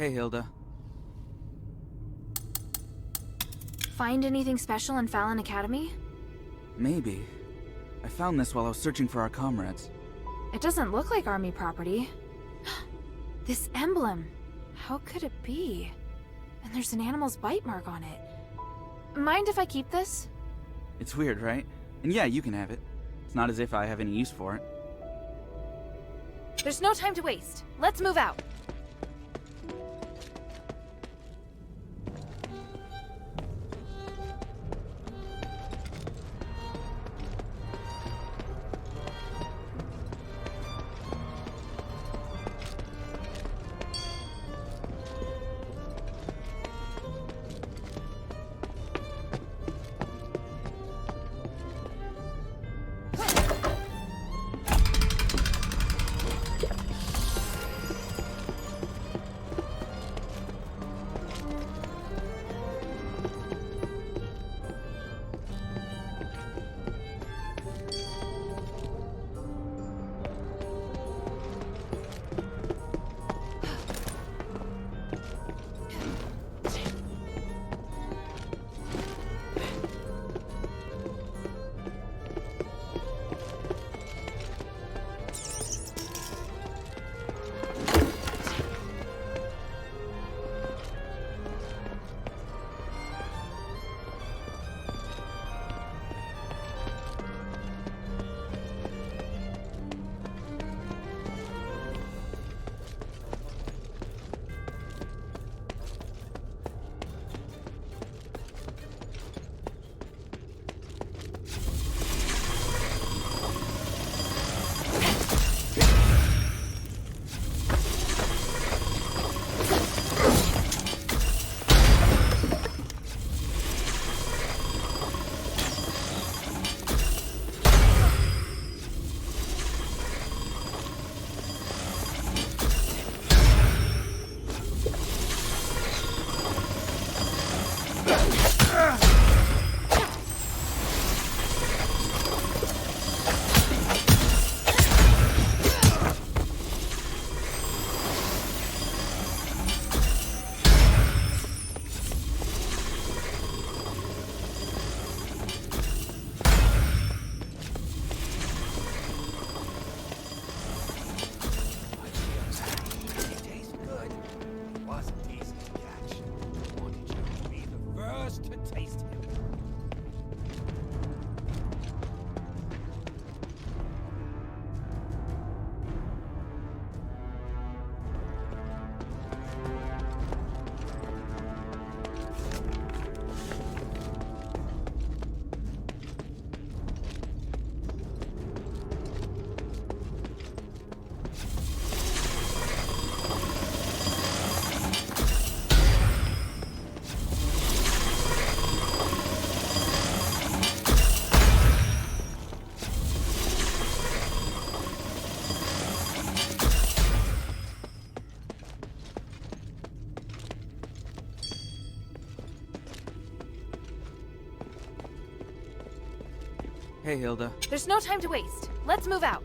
Hey, Hilda. Find anything special in Fallon Academy? Maybe. I found this while I was searching for our comrades. It doesn't look like Army property. This emblem. How could it be? And there's an animal's bite mark on it. Mind if I keep this? It's weird, right? And yeah, you can have it. It's not as if I have any use for it. There's no time to waste. Let's move out. Hey, Hilda. There's no time to waste. Let's move out.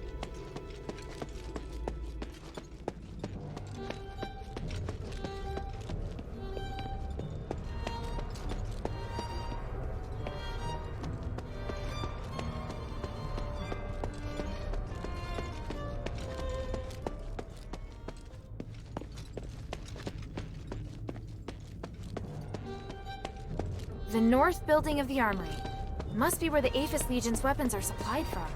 The north building of the armory. Must be where the Aphis Legion's weapons are supplied from.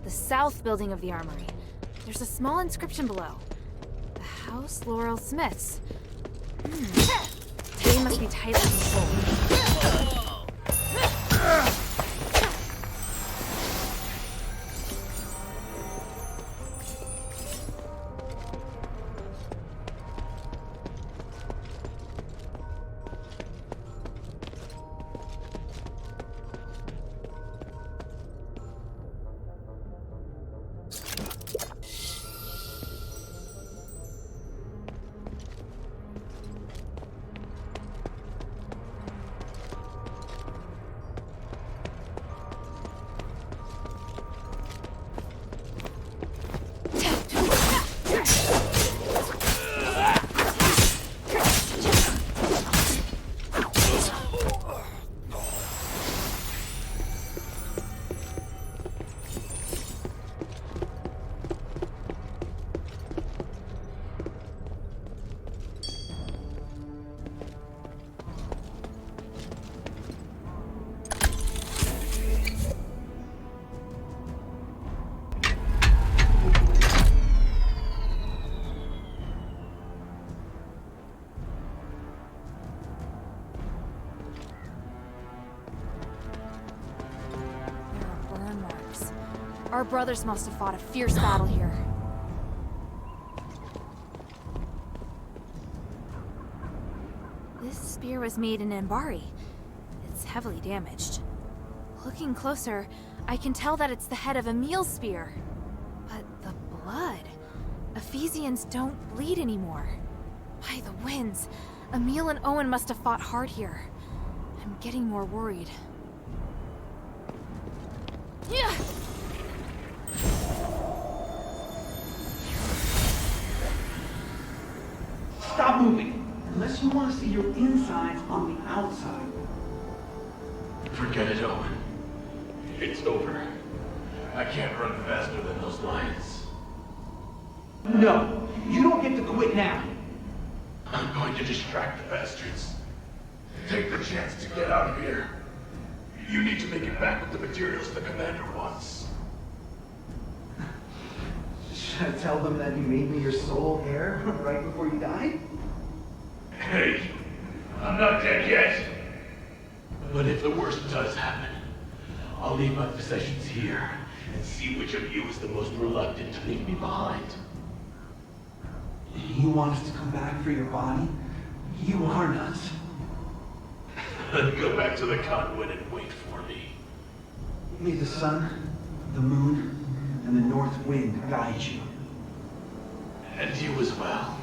The south building of the armory. There's a small inscription below. The House Laurel Smiths. They must be tightly controlled. Our brothers must have fought a fierce battle here. This spear was made in Ambari. It's heavily damaged. Looking closer, I can tell that it's the head of Emil's spear. But the blood... Ephesians don't bleed anymore. By the winds, Emil and Owen must have fought hard here. I'm getting more worried. Yeah. Stop moving! Unless you want to see your insides on the outside. Forget it, Owen. It's over. I can't run faster than those lions. No, you don't get to quit now. I'm going to distract the bastards. Take the chance to get out of here. You need to make it back with the materials the commander wants. Should I tell them that you made me your sole heir right before you died? Hey, I'm not dead yet. But if the worst does happen, I'll leave my possessions here and see which of you is the most reluctant to leave me behind. You want us to come back for your body? You are nuts. Then go back to the convent and wait for me. May the sun The moon and the north wind guide you. And you as well.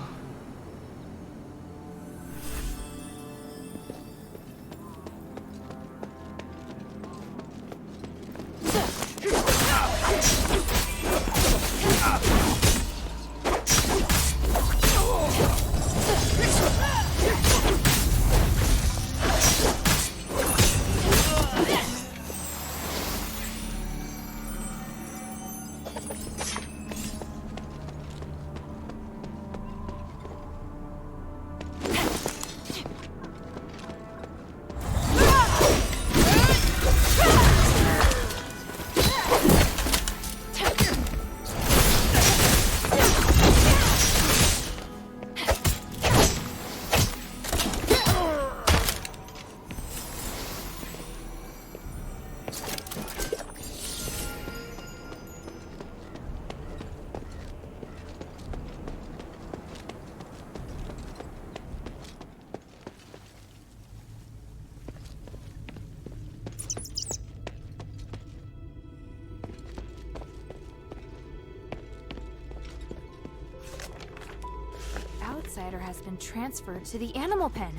Outsider has been transferred to the animal pen.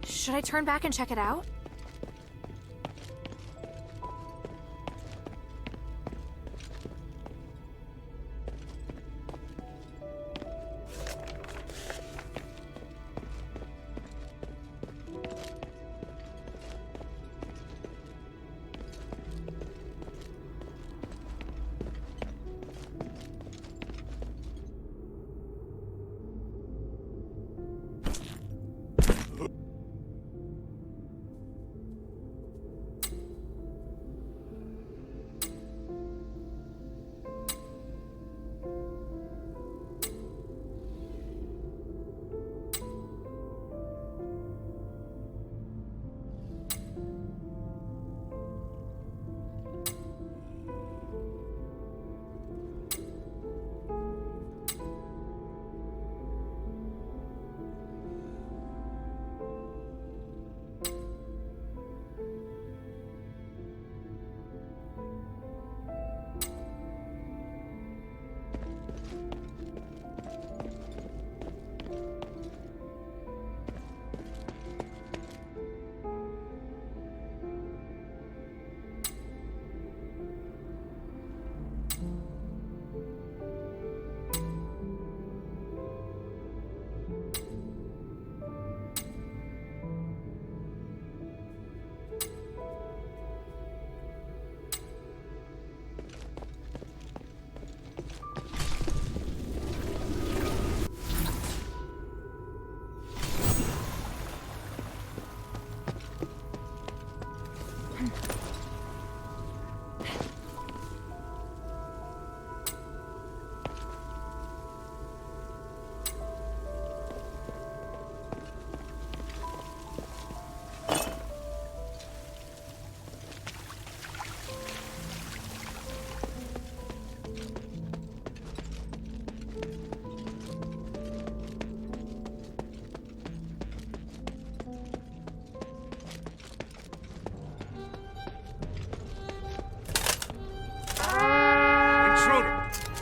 Should I turn back and check it out?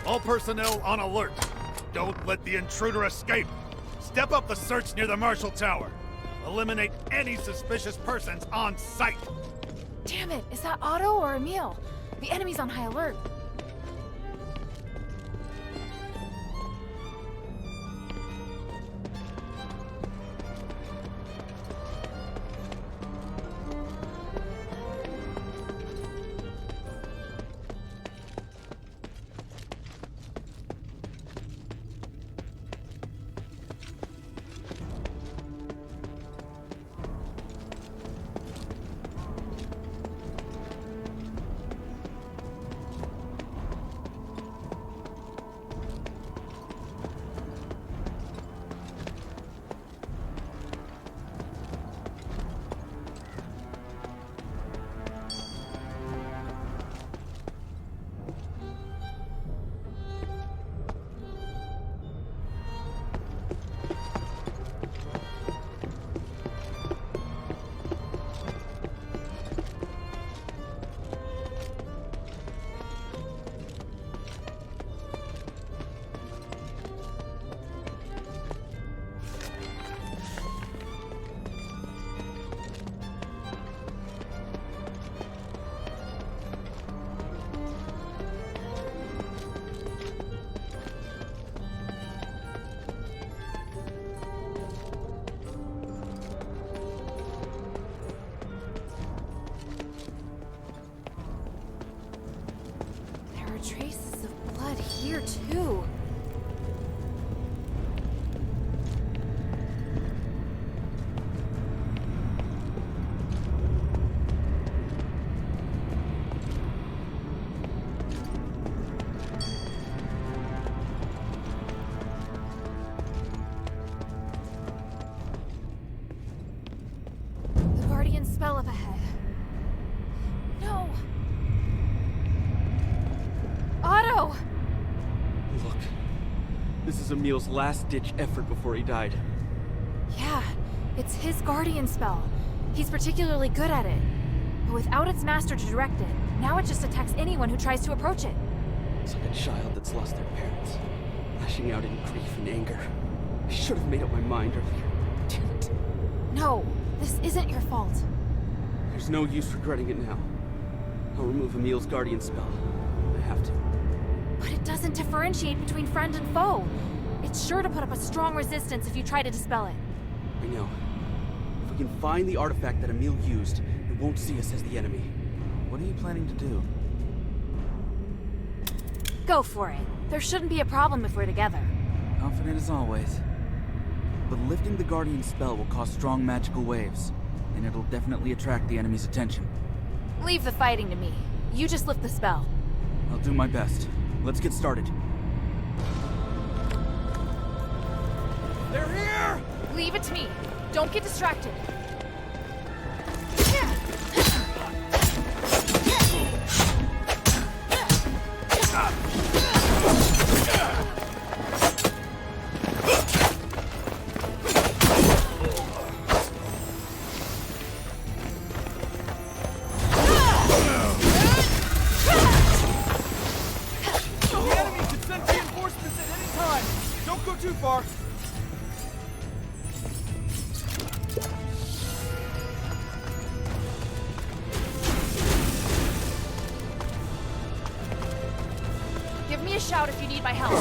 All personnel on alert. Don't let the intruder escape. Step up the search near the Marshal Tower. Eliminate any suspicious persons on sight. Damn it, is that Otto or Emil? The enemy's on high alert. spell up ahead. No! Otto! Look. This is Emil's last-ditch effort before he died. Yeah, it's his guardian spell. He's particularly good at it. But without its master to direct it, now it just attacks anyone who tries to approach it. It's like a child that's lost their parents, lashing out in grief and anger. I should have made up my mind earlier. Damn it. No, this isn't your fault. There's no use regretting it now. I'll remove Emil's guardian spell. I have to. But it doesn't differentiate between friend and foe. It's sure to put up a strong resistance if you try to dispel it. I know. If we can find the artifact that Emil used, it won't see us as the enemy. What are you planning to do? Go for it. There shouldn't be a problem if we're together. Confident as always. But lifting the Guardian spell will cause strong magical waves, and it'll definitely attract the enemy's attention. Leave the fighting to me. You just lift the spell. I'll do my best. Let's get started. They're here! Leave it to me. Don't get distracted. Give me a shout if you need my help.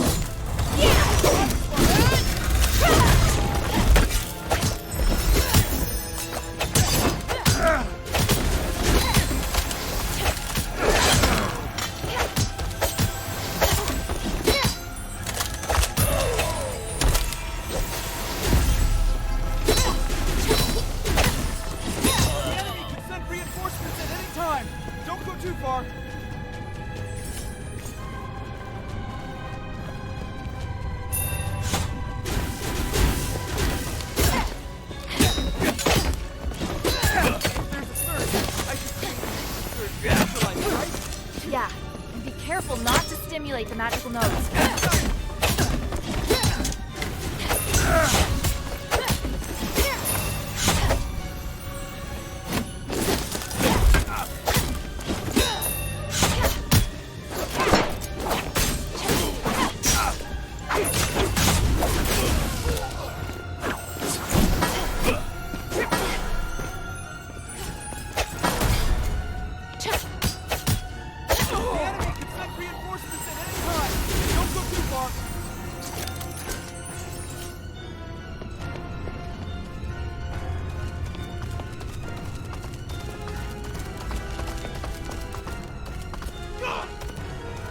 Yeah, and be careful not to stimulate the magical nodes.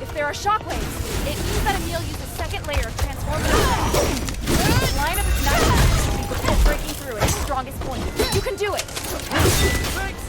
If there are shockwaves, it means that Emil used a second layer of transformative effects. The line of his magic before breaking through at its strongest point. You can do it! Thanks!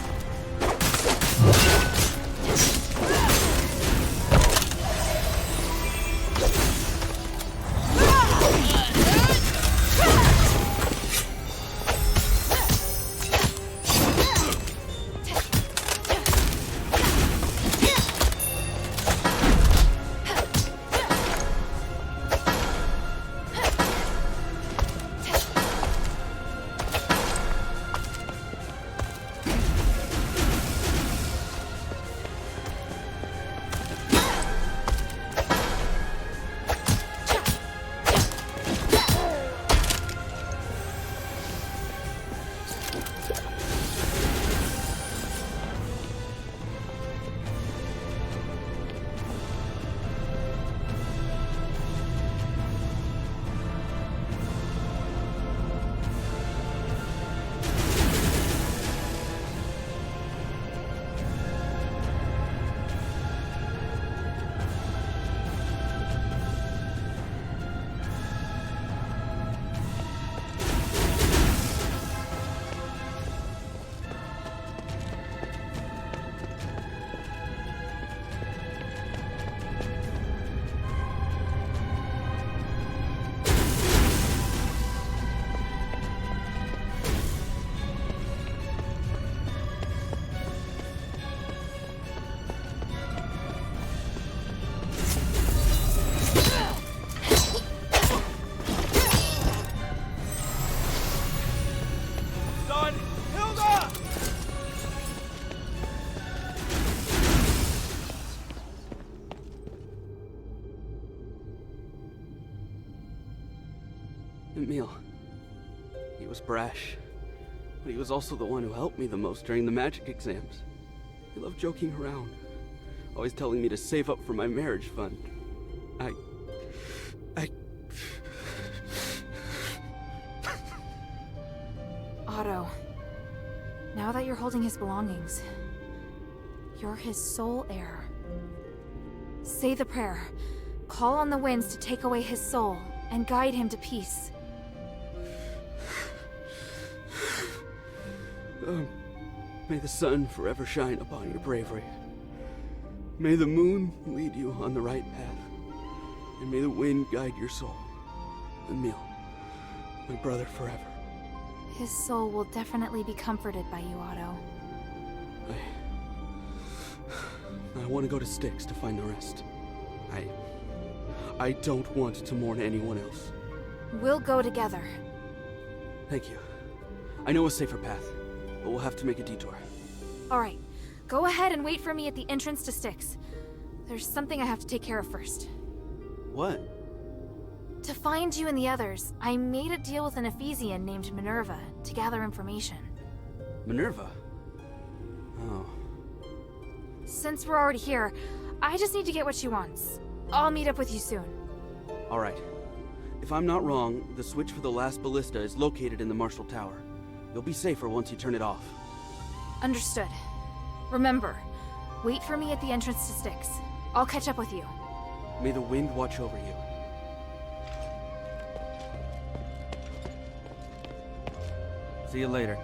Emil. He was brash, but he was also the one who helped me the most during the magic exams. He loved joking around, always telling me to save up for my marriage fund. I... Otto, now that you're holding his belongings, you're his sole heir. Say the prayer. Call on the winds to take away his soul and guide him to peace. May the sun forever shine upon your bravery. May the moon lead you on the right path. And may the wind guide your soul. Emil, my brother forever. His soul will definitely be comforted by you, Otto. I want to go to Styx to find the rest. I don't want to mourn anyone else. We'll go together. Thank you. I know a safer path, but we'll have to make a detour. Alright, go ahead and wait for me at the entrance to Styx. There's something I have to take care of first. What? To find you and the others, I made a deal with an Ephesian named Minerva to gather information. Minerva? Oh. Since we're already here, I just need to get what she wants. I'll meet up with you soon. Alright. If I'm not wrong, the switch for the last ballista is located in the Marshall Tower. You'll be safer once you turn it off. Understood. Remember, wait for me at the entrance to Styx. I'll catch up with you. May the wind watch over you. See you later.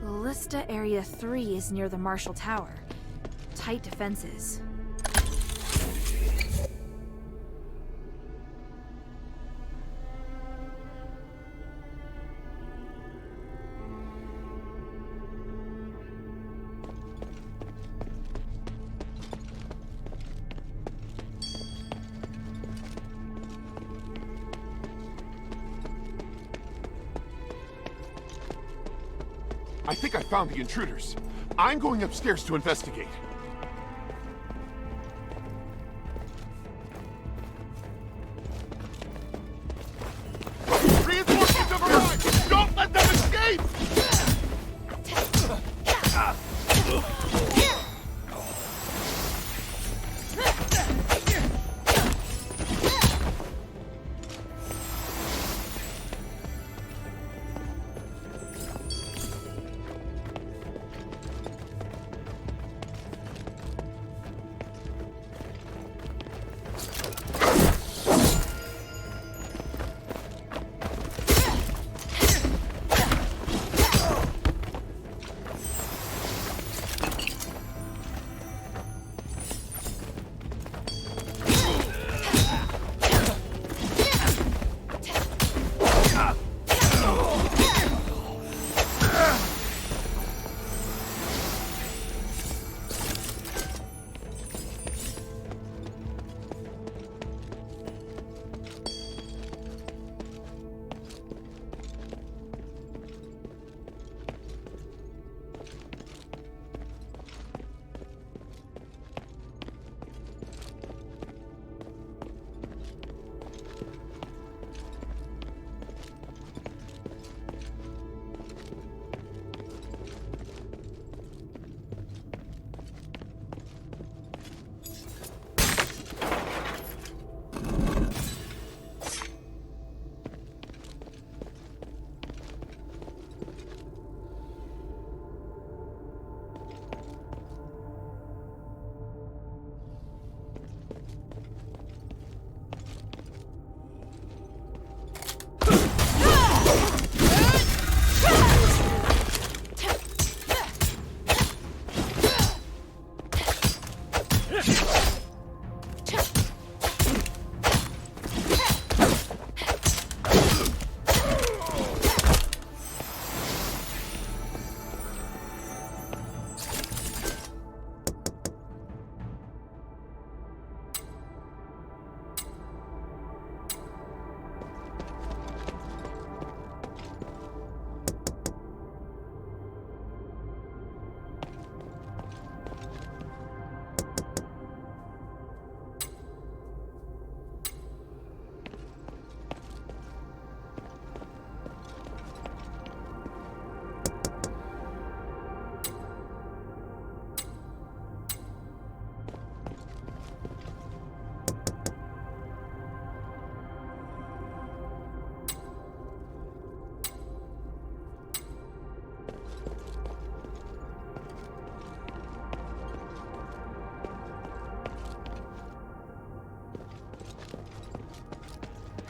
Ballista Area 3 is near the Marshall Tower. Tight defenses. I think I found the intruders. I'm going upstairs to investigate. Reinforcements have arrived! Don't let them escape!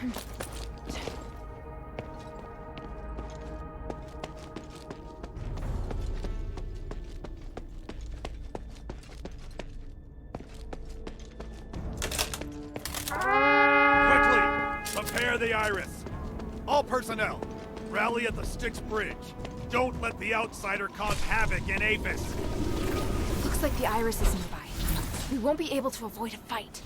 Quickly! Prepare the Iris! All personnel, rally at the Styx Bridge. Don't let the outsider cause havoc in Apis. Looks like the Iris is nearby. We won't be able to avoid a fight.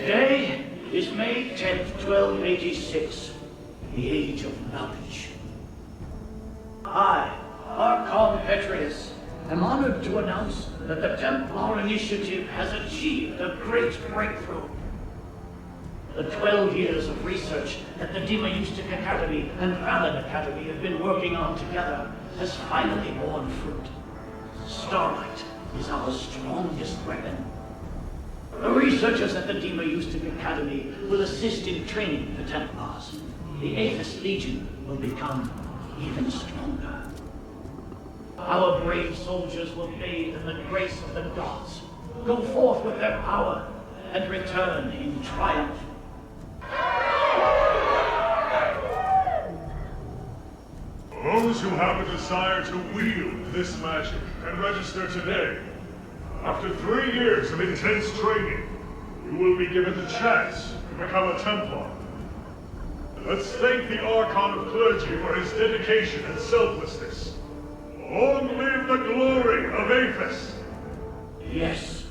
Today is May 10th, 1286, the Age of Knowledge. I, Archon Petrius, am honored to announce that the Templar Initiative has achieved a great breakthrough. The 12 years of research that the Demaeustic Academy and Valen Academy have been working on together has finally borne fruit. Starlight is our strongest weapon. The researchers at the Demaeustic Academy will assist in training the Templars. The Aphis Legion will become even stronger. Our brave soldiers will bathe in the grace of the gods, go forth with their power, and return in triumph. Those who have a desire to wield this magic can register today. After 3 years of intense training, you will be given the chance to become a Templar. Let's thank the Archon of Clergy for his dedication and selflessness. Long live the glory of Aphis! Yes,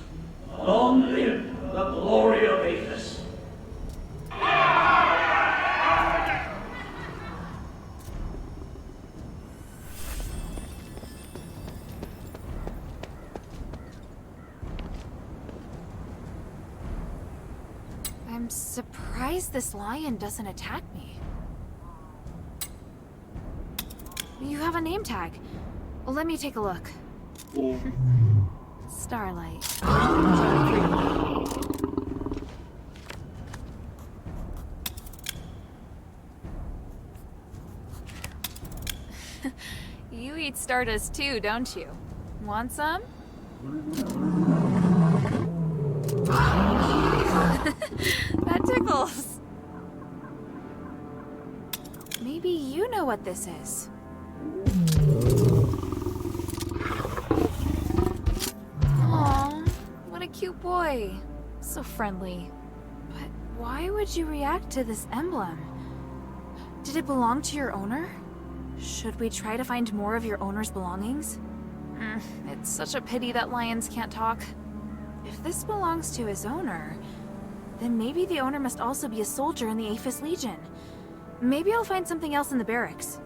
long live the glory of Aphis. I'm surprised this lion doesn't attack me. You have a name tag. Let me take a look. Starlight. You eat Stardust too, don't you? Want some? That tickles. Maybe you know what this is. Aw, what a cute boy. So friendly. But why would you react to this emblem? Did it belong to your owner? Should we try to find more of your owner's belongings? It's such a pity that lions can't talk. If this belongs to his owner, then maybe the owner must also be a soldier in the Aphis Legion. Maybe I'll find something else in the barracks.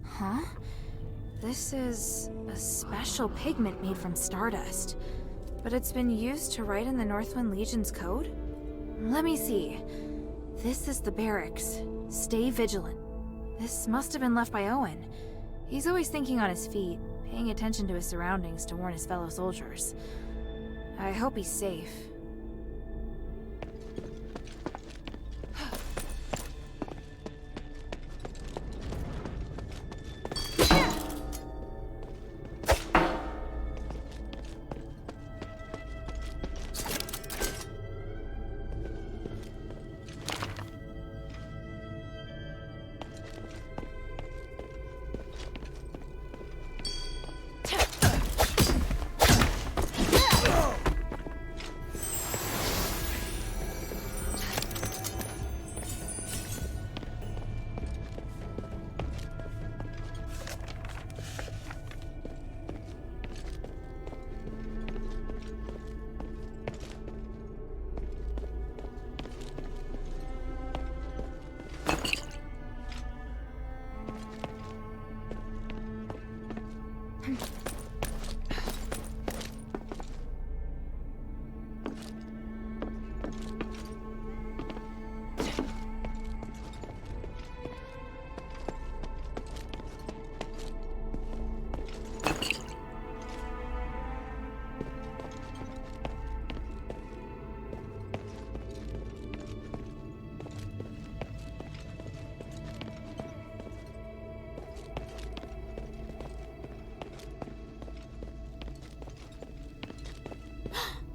Huh? This is a special pigment made from stardust, but it's been used to write in the Northwind Legion's code? Let me see. This is the barracks. Stay vigilant. This must have been left by Owen. He's always thinking on his feet, paying attention to his surroundings to warn his fellow soldiers. I hope he's safe.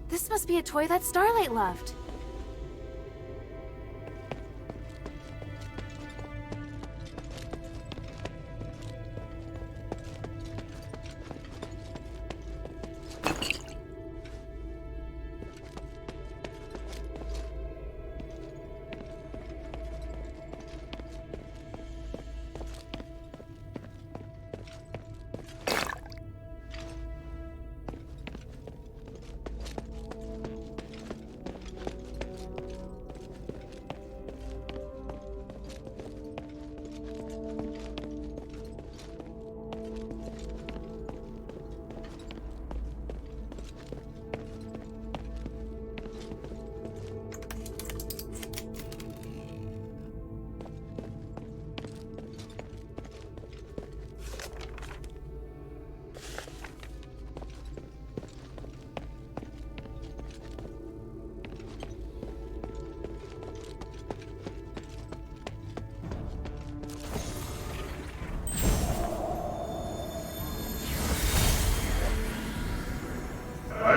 This must be a toy that Starlight loved.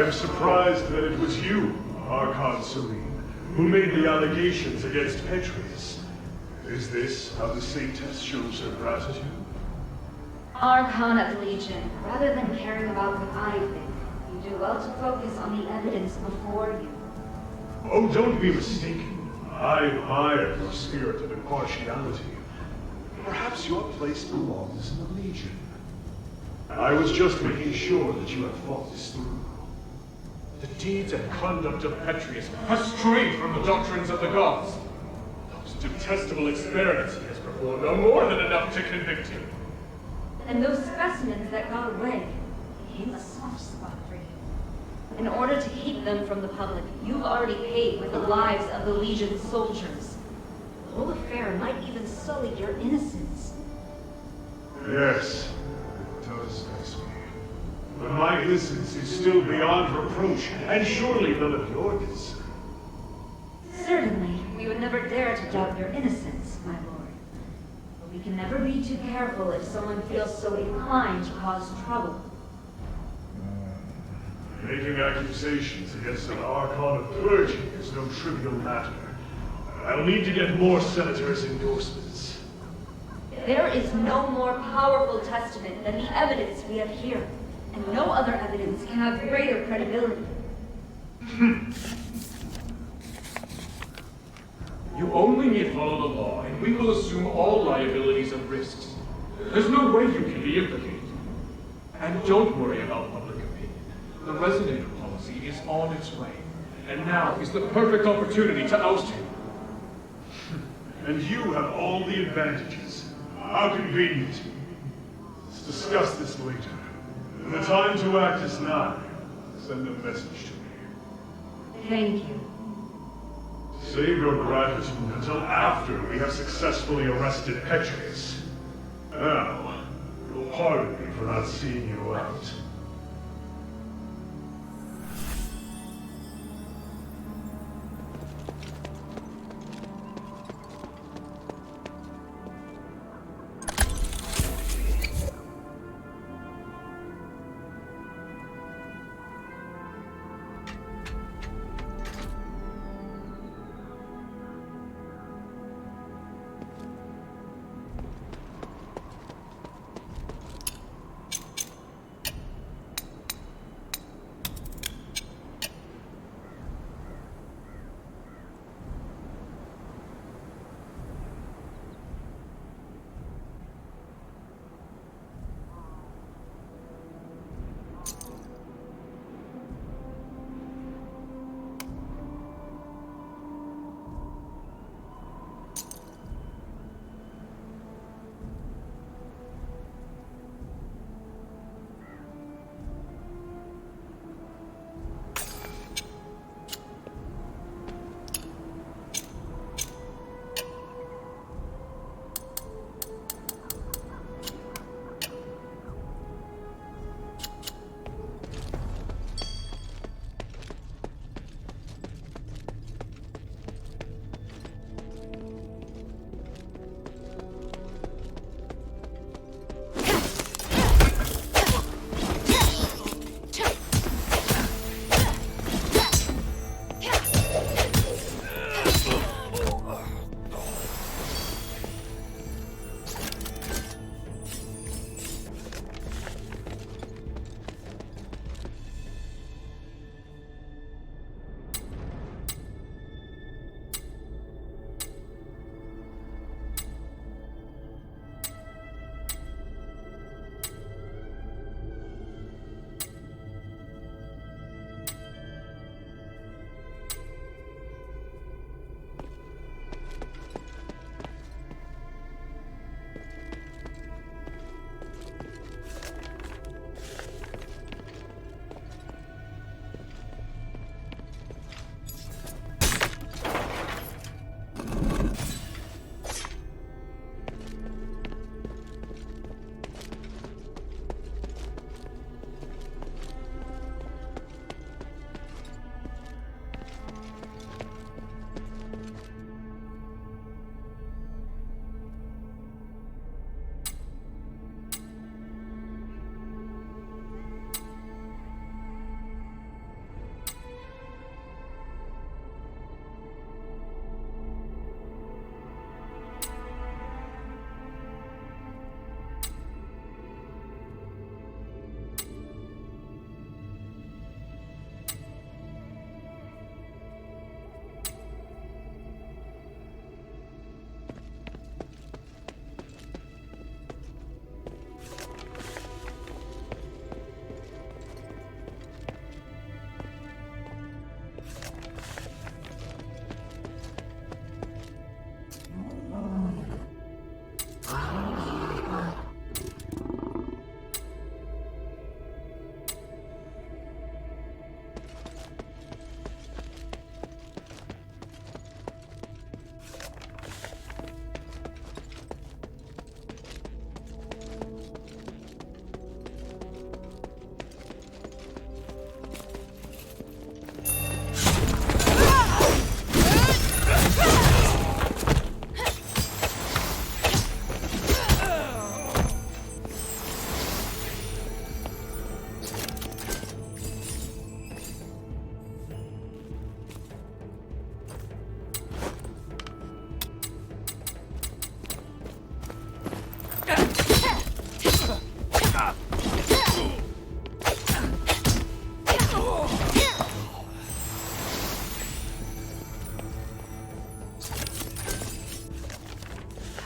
am surprised that it was you, Archon Serene, who made the allegations against Petrius. Is this how the Saintess shows her gratitude? Archon of Legion, rather than caring about what I think, you do well to focus on the evidence before you. Oh, don't be mistaken. I admire your spirit of impartiality. Perhaps your place belongs in the Legion. I was just making sure that you had thought this through. The deeds and conduct of Petrius are strayed from the doctrines of the gods. Those detestable experiments he has performed are more than enough to convict him. And those specimens that got away became a soft spot for you. In order to keep them from the public, you've already paid with the lives of the Legion's soldiers. The whole affair might even sully your innocence. Yes, it does vex me. But my innocence is still beyond reproach, and surely none of your concern. Certainly, we would never dare to doubt your innocence, my lord. But we can never be too careful if someone feels so inclined to cause trouble. Making accusations against an Archon of clergy is no trivial matter. I'll need to get more senators' endorsements. There is no more powerful testament than the evidence we have here, and no other evidence can have greater credibility. You only need follow the law, and we will assume all liabilities and risks. There's no way you can be implicated. And don't worry about public opinion. The resonator policy is on its way, and now is the perfect opportunity to oust him. And you have all the advantages. How convenient. Let's discuss this later. The time to act is nigh. Send a message to me. Thank you. Save your gratitude until after we have successfully arrested Petrius. Now, you'll pardon me for not seeing you out.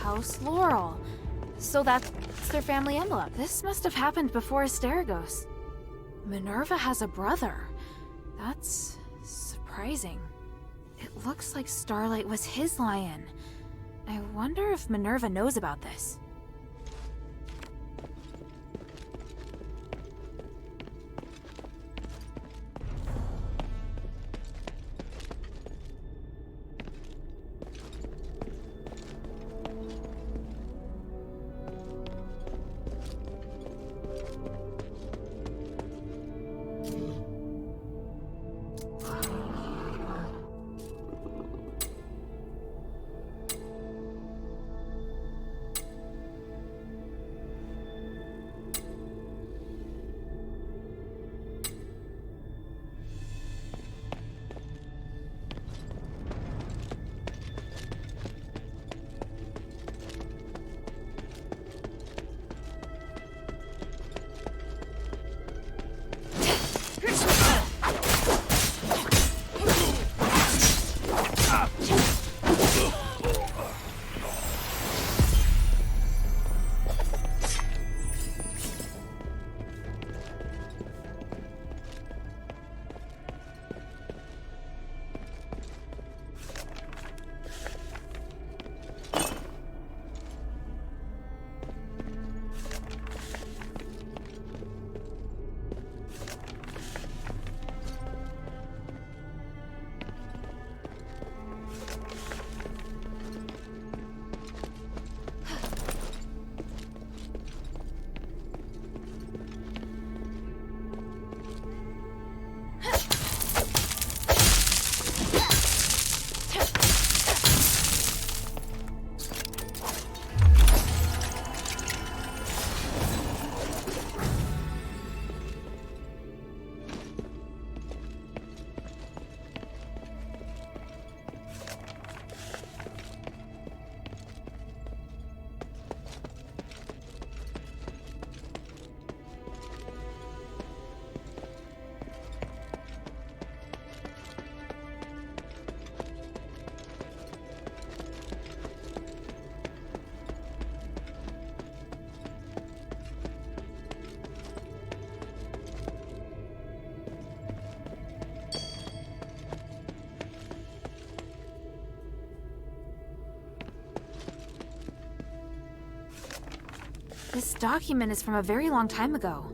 House Laurel. So that's their family emblem. This must have happened before Asterigos. Minerva has a brother. That's surprising. It looks like Starlight was his lion. I wonder if Minerva knows about this. This document is from a very long time ago.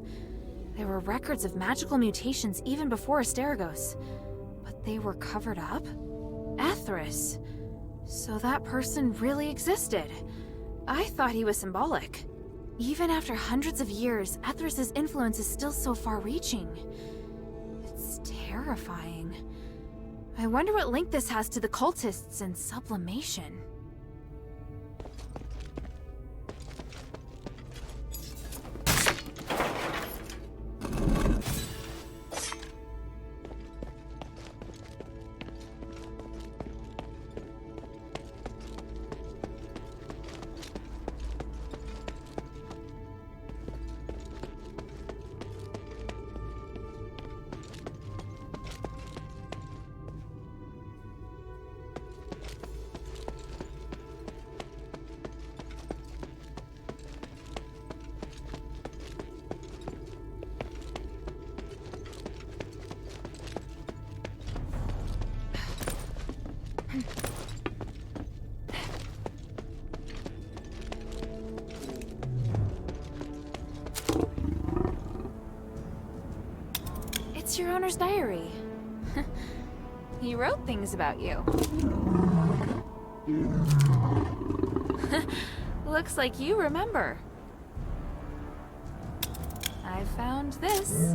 There were records of magical mutations even before Asterigos. But they were covered up? Ethris. So that person really existed. I thought he was symbolic. Even after hundreds of years, Ethris's influence is still so far-reaching. It's terrifying. I wonder what link this has to the cultists and sublimation. It's your owner's diary. He wrote things about you. Looks like you remember. I found this.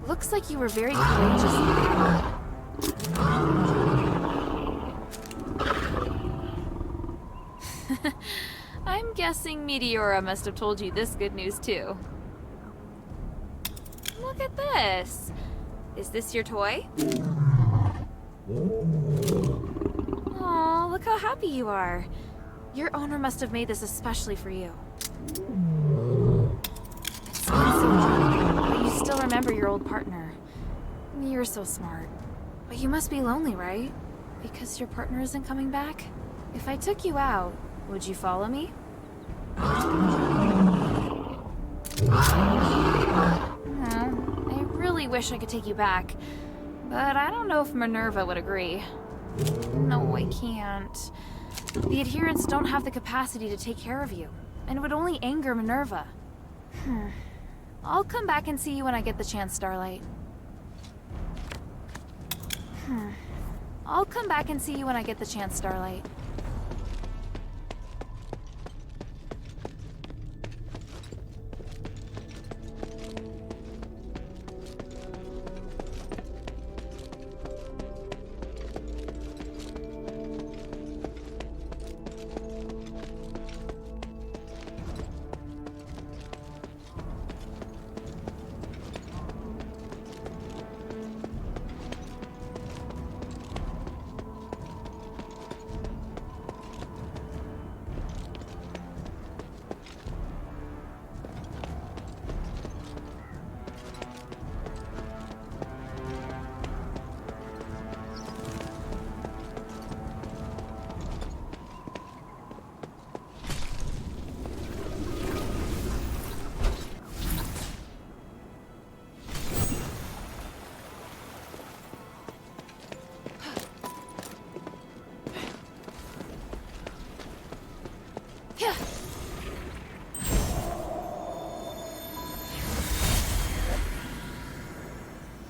Looks like you were very courageous. I'm guessing Meteora must have told you this good news too. Look at this. Is this your toy? Aw, look how happy you are. Your owner must have made this especially for you. It's been so long, but you still remember your old partner. You're so smart. But you must be lonely, right? Because your partner isn't coming back? If I took you out, Would you follow me? No, I really wish I could take you back, but I don't know if Minerva would agree. No, I can't. The adherents don't have the capacity to take care of you, and it would only anger Minerva. I'll come back and see you when I get the chance, Starlight. I'll come back and see you when I get the chance, Starlight.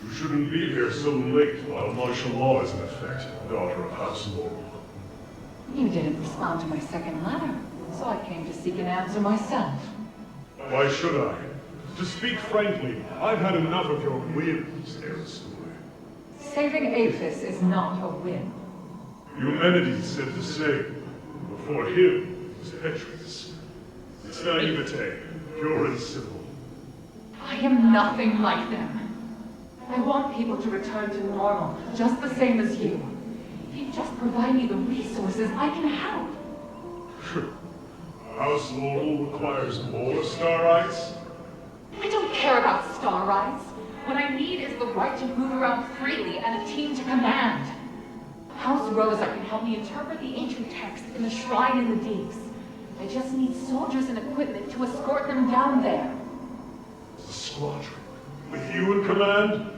You shouldn't be here so late while martial law is in effect, daughter of House Laurel. You didn't respond to my second letter, so I came to seek an answer myself. Why should I? To speak frankly, I've had enough of your whims, Aristor. Saving Aphis is not a win. Eumenides said the same. Before him was Petrus. It's naivete, pure and simple. I am nothing like them. I want people to return to normal, just the same as you. If you just provide me the resources, I can help. House Laurel requires more star rights? I don't care about star rights. What I need is the right to move around freely and a team to command. House Rosa can help me interpret the ancient text in the shrine in the deeps. I just need soldiers and equipment to escort them down there. The squadron? With you in command?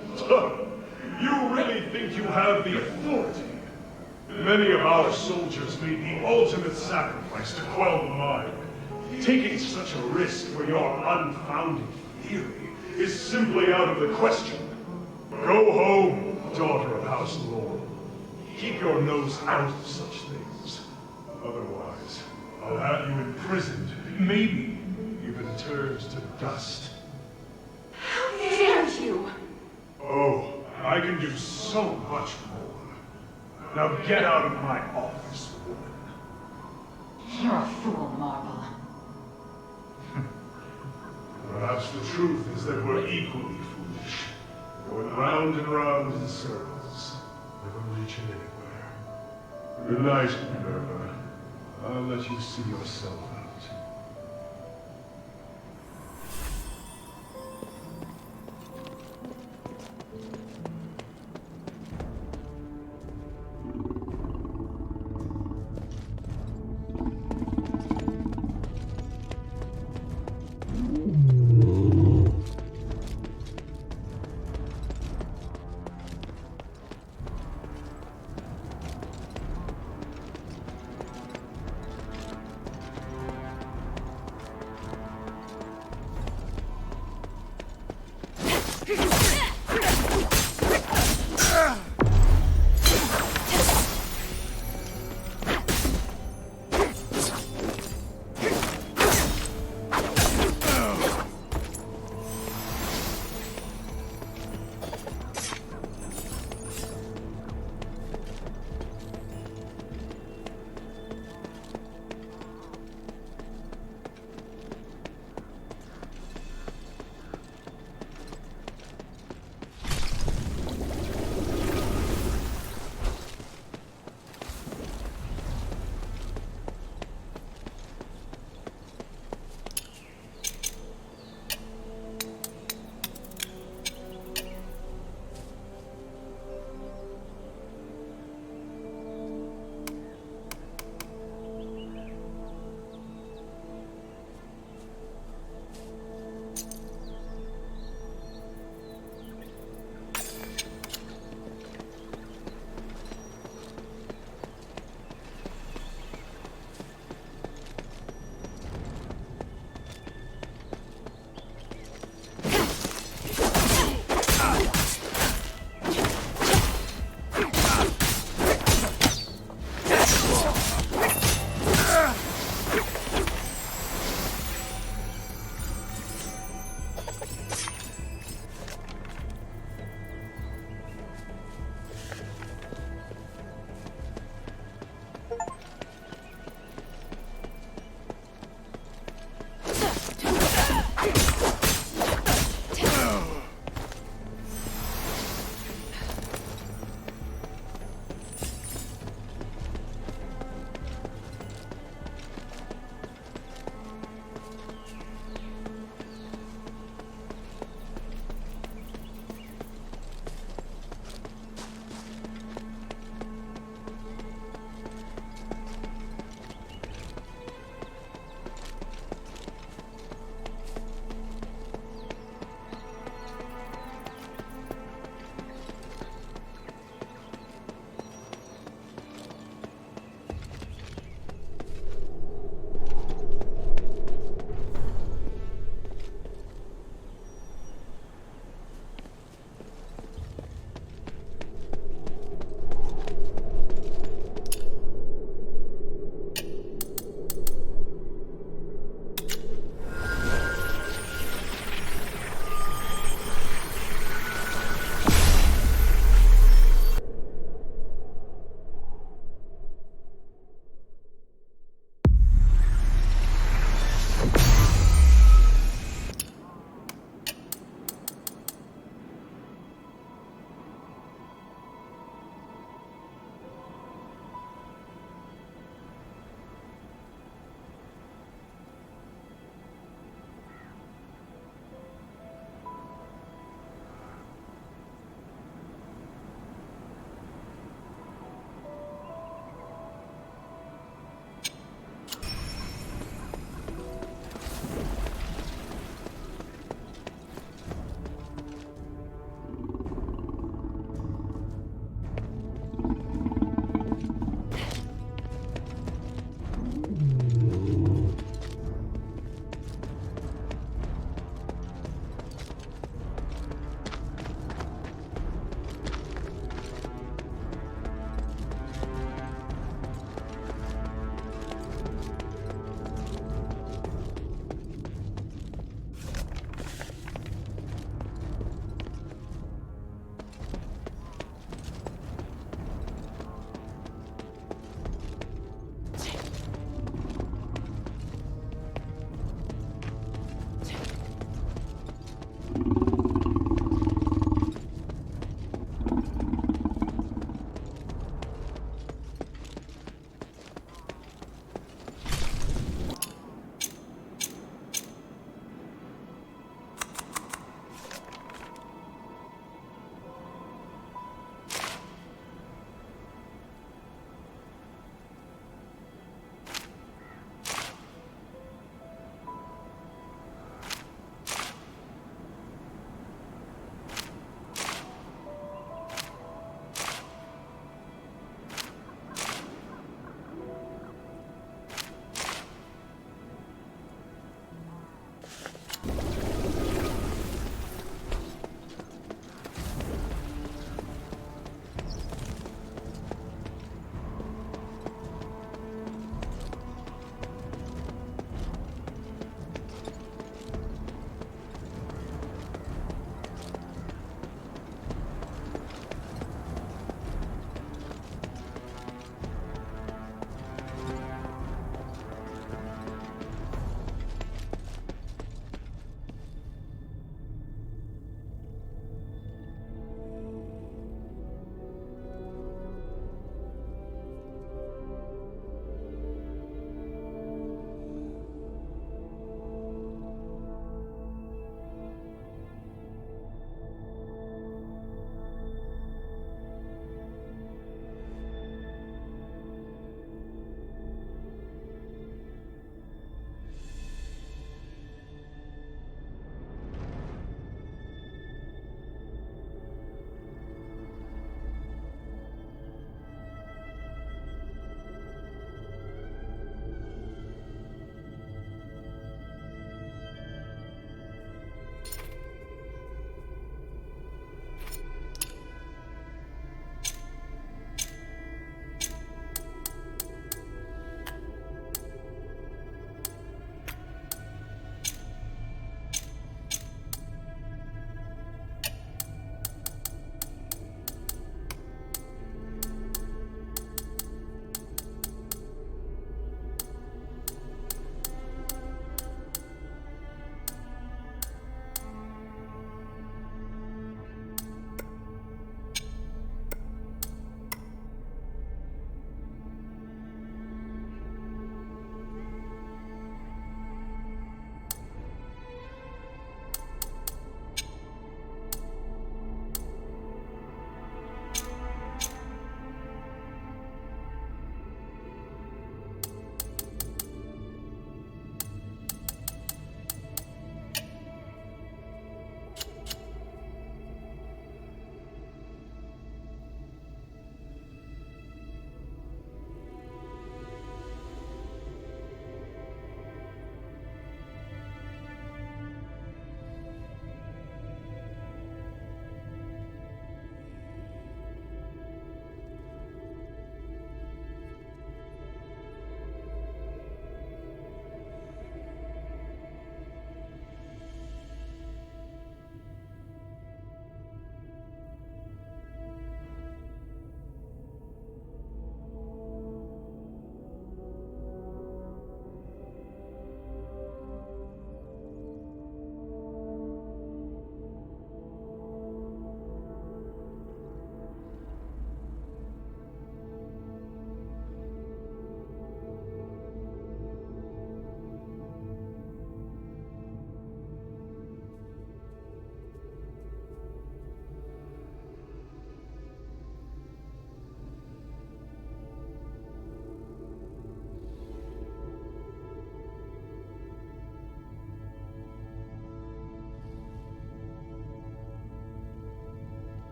You really think you have the authority? Many of our soldiers made the ultimate sacrifice to quell the mind. Taking such a risk for your unfounded theory is simply out of the question. Go home, daughter of House Laurel. Keep your nose out of such things. Otherwise, I'll have you imprisoned, maybe even turned to dust. How dare you! Oh, I can do so much more. Now get out of my office, woman. You're a fool, Marble. Perhaps the truth is that we're equally foolish. Going round and round in circles, never reaching anywhere. Good night, Minerva. I'll let you see yourself out.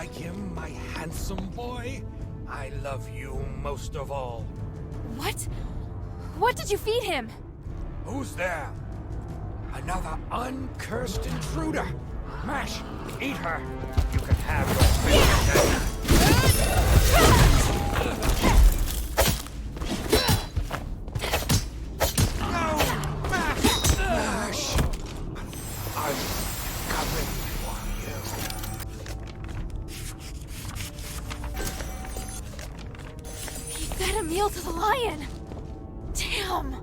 like him, my handsome boy? I love you most of all. What? What did you feed him? Who's there? Another uncursed intruder. Mash, eat her. You can have your favorite. No, Mash! I'm coming for you. He fed a meal to the lion. Damn.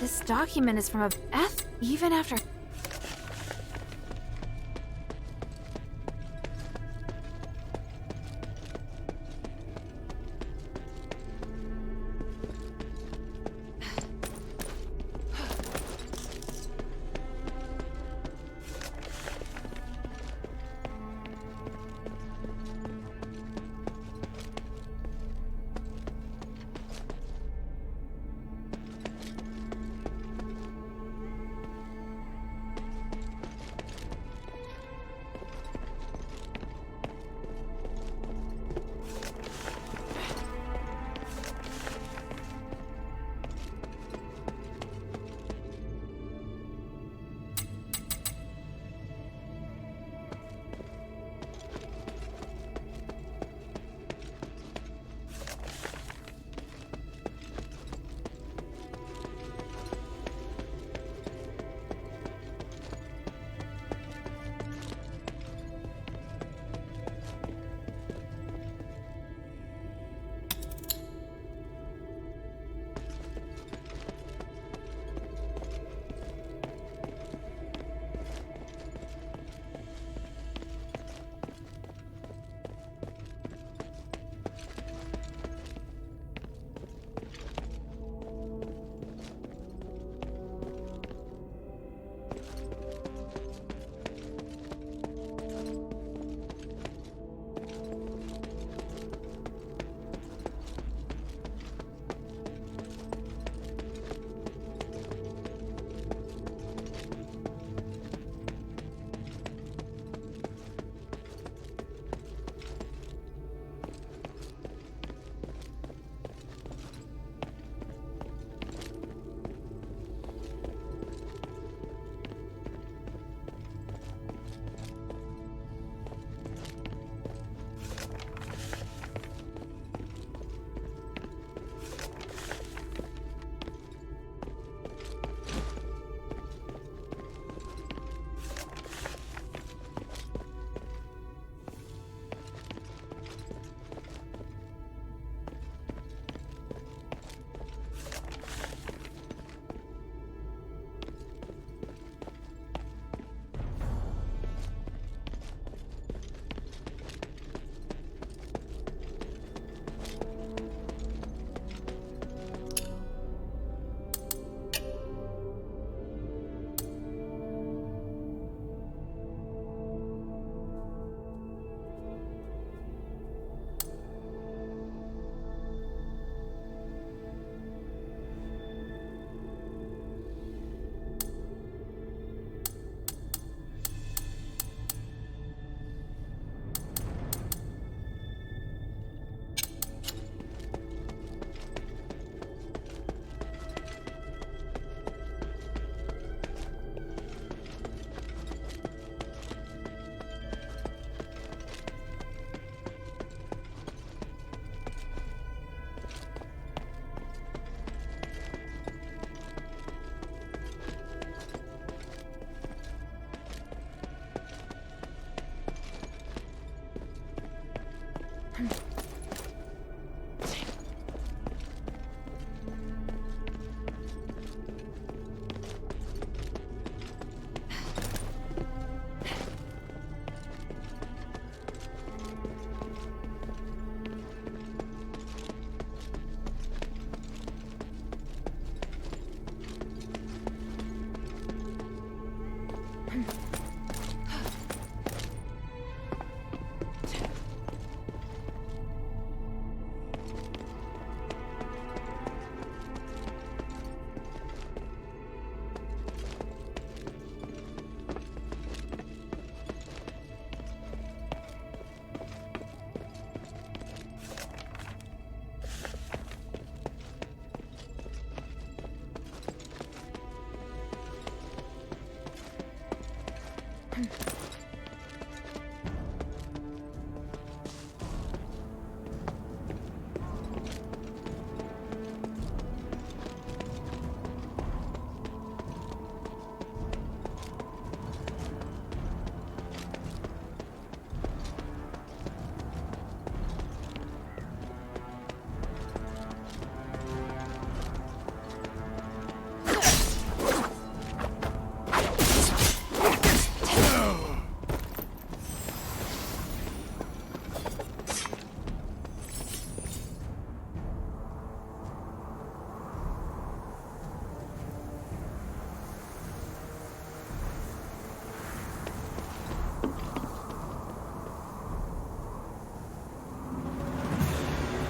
This document is from a F even after.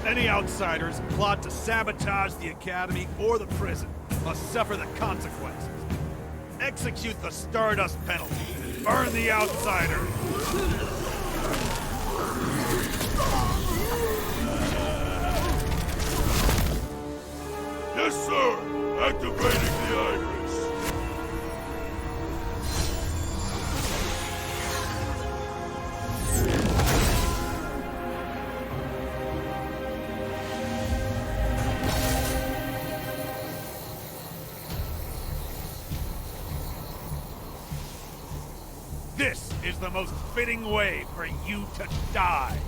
Any outsiders plot to sabotage the academy or the prison must suffer the consequences. Execute the Stardust penalty. Burn the outsider. Yes, sir. Activating the iris. This is the most fitting way for you to die.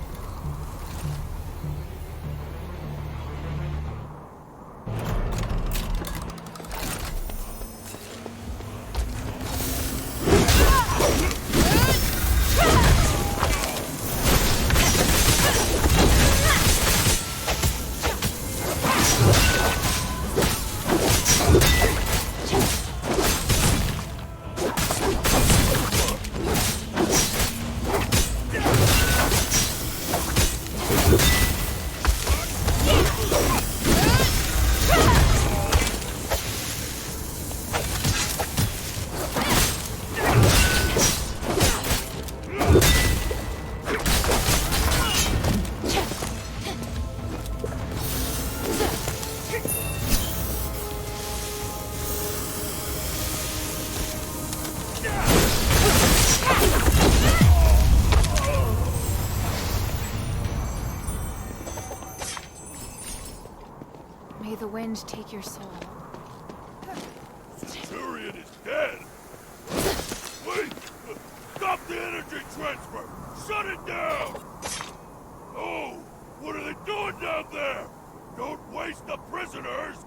May the wind take your soul. Centurion is dead. Wait! Stop the energy transfer! Shut it down! Oh! What are they doing down there? Don't waste the prisoners!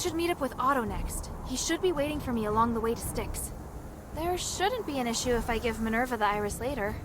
should meet up with Otto next. He should be waiting for me along the way to Styx. There shouldn't be an issue if I give Minerva the iris later.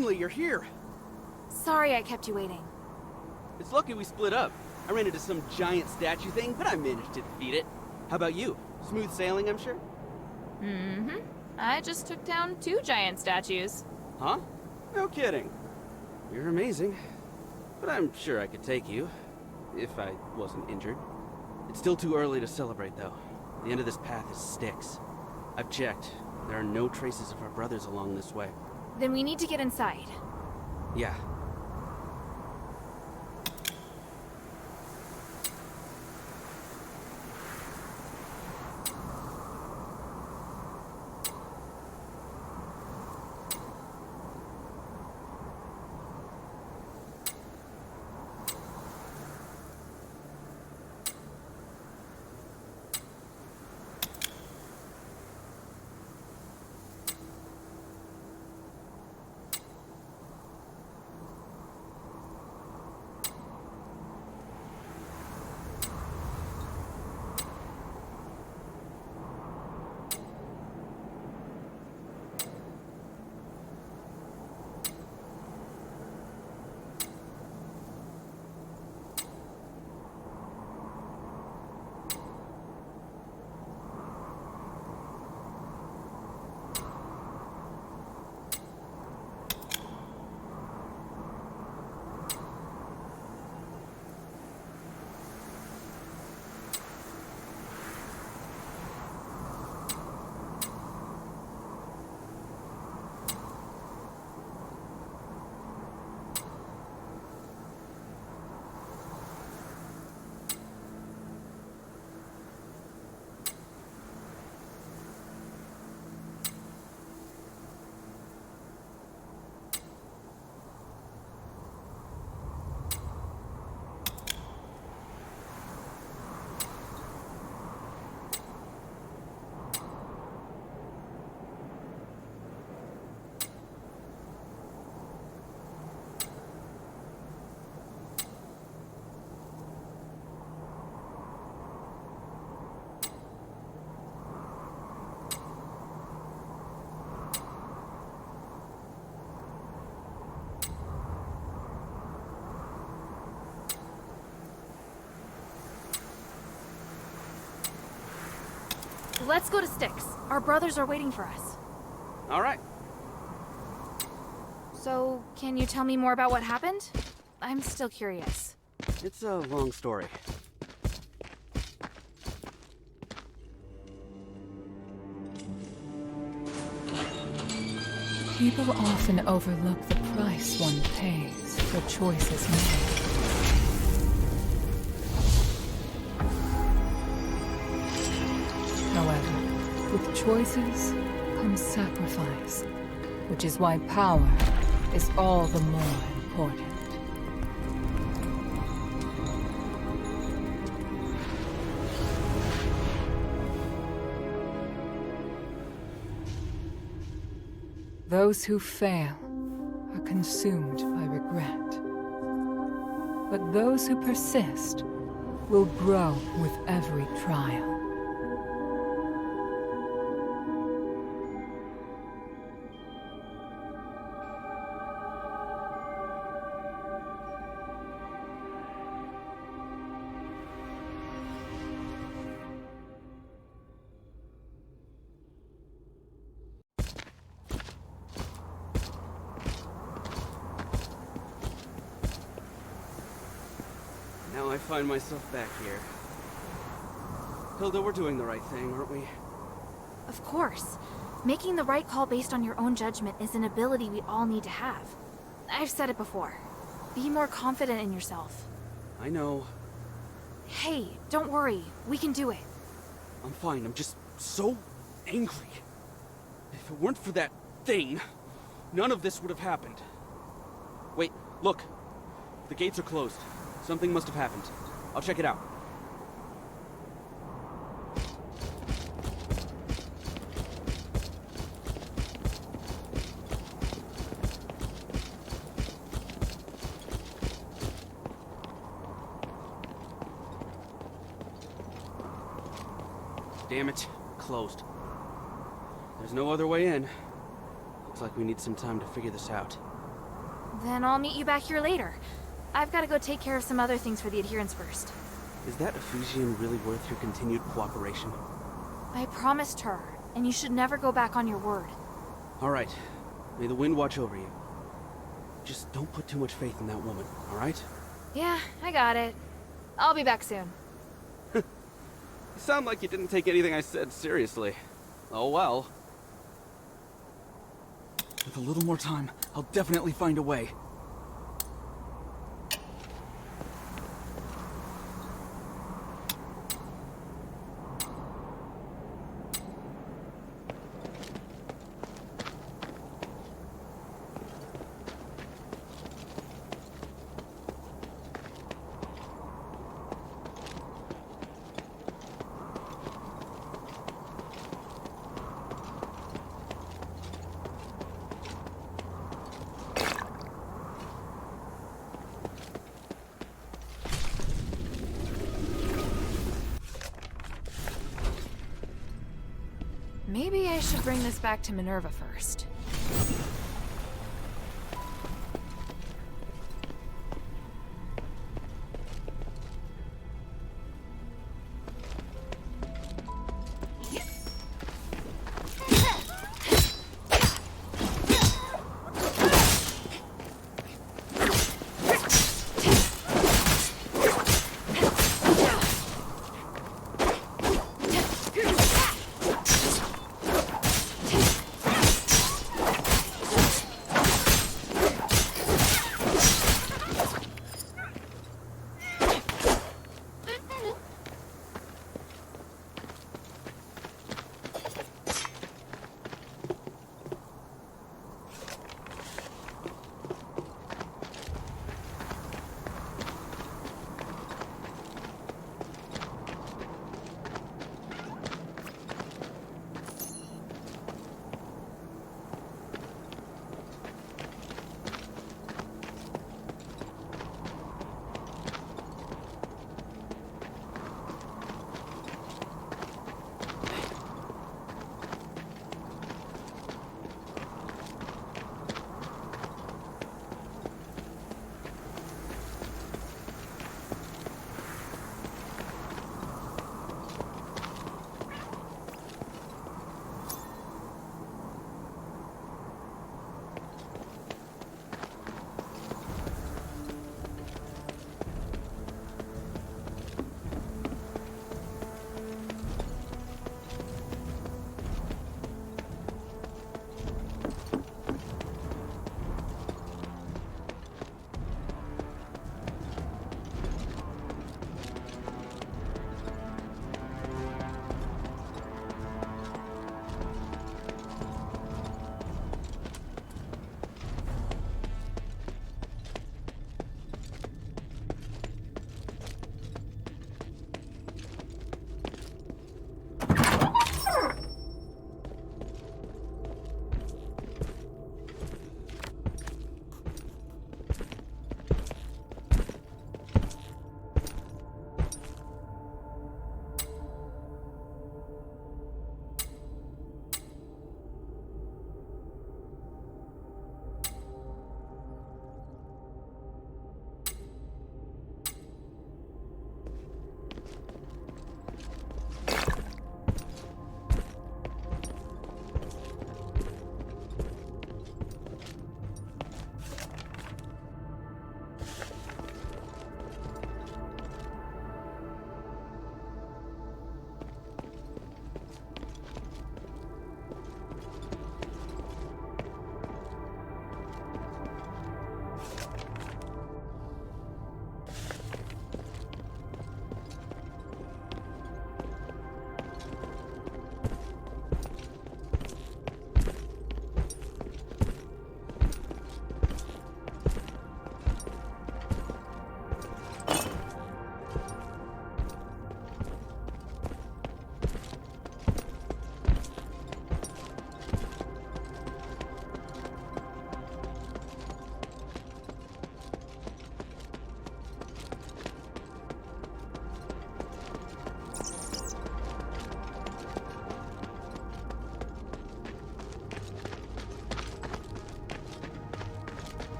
finally, you're here! Sorry I kept you waiting. It's lucky we split up. I ran into some giant statue thing, but I managed to defeat it. How about you? Smooth sailing, I'm sure? Mm-hmm. I just took down 2 giant statues. Huh? No kidding. You're amazing. But I'm sure I could take you, if I wasn't injured. It's still too early to celebrate, though. The end of this path is Styx. I've checked. There are no traces of our brothers along this way. Then we need to get inside. Yeah. Let's go to Styx. Our brothers are waiting for us. All right. So, can you tell me more about what happened? I'm still curious. It's a long story. People often overlook the price one pays for choices made. However, with choices comes sacrifice, which is why power is all the more important. Those who fail are consumed by regret. But those who persist will grow with every trial. Now I find myself back here. Hilda, we're doing the right thing, aren't we? Of course. Making the right call based on your own judgment is an ability we all need to have. I've said it before. Be more confident in yourself. I know. Hey, don't worry. We can do it. I'm fine. I'm just so angry. If it weren't for that thing, none of this would have happened. Wait, look. The gates are closed. Something must have happened. I'll check it out. Damn it. Closed. There's no other way in. Looks like we need some time to figure this out. Then I'll meet you back here later. I've got to go take care of some other things for the adherents first. Is that Ephesian really worth your continued cooperation? I promised her, and you should never go back on your word. All right. May the wind watch over you. Just don't put too much faith in that woman, all right? Yeah, I got it. I'll be back soon. You sound like you didn't take anything I said seriously. Oh well. With a little more time, I'll definitely find a way. Maybe I should bring this back to Minerva first.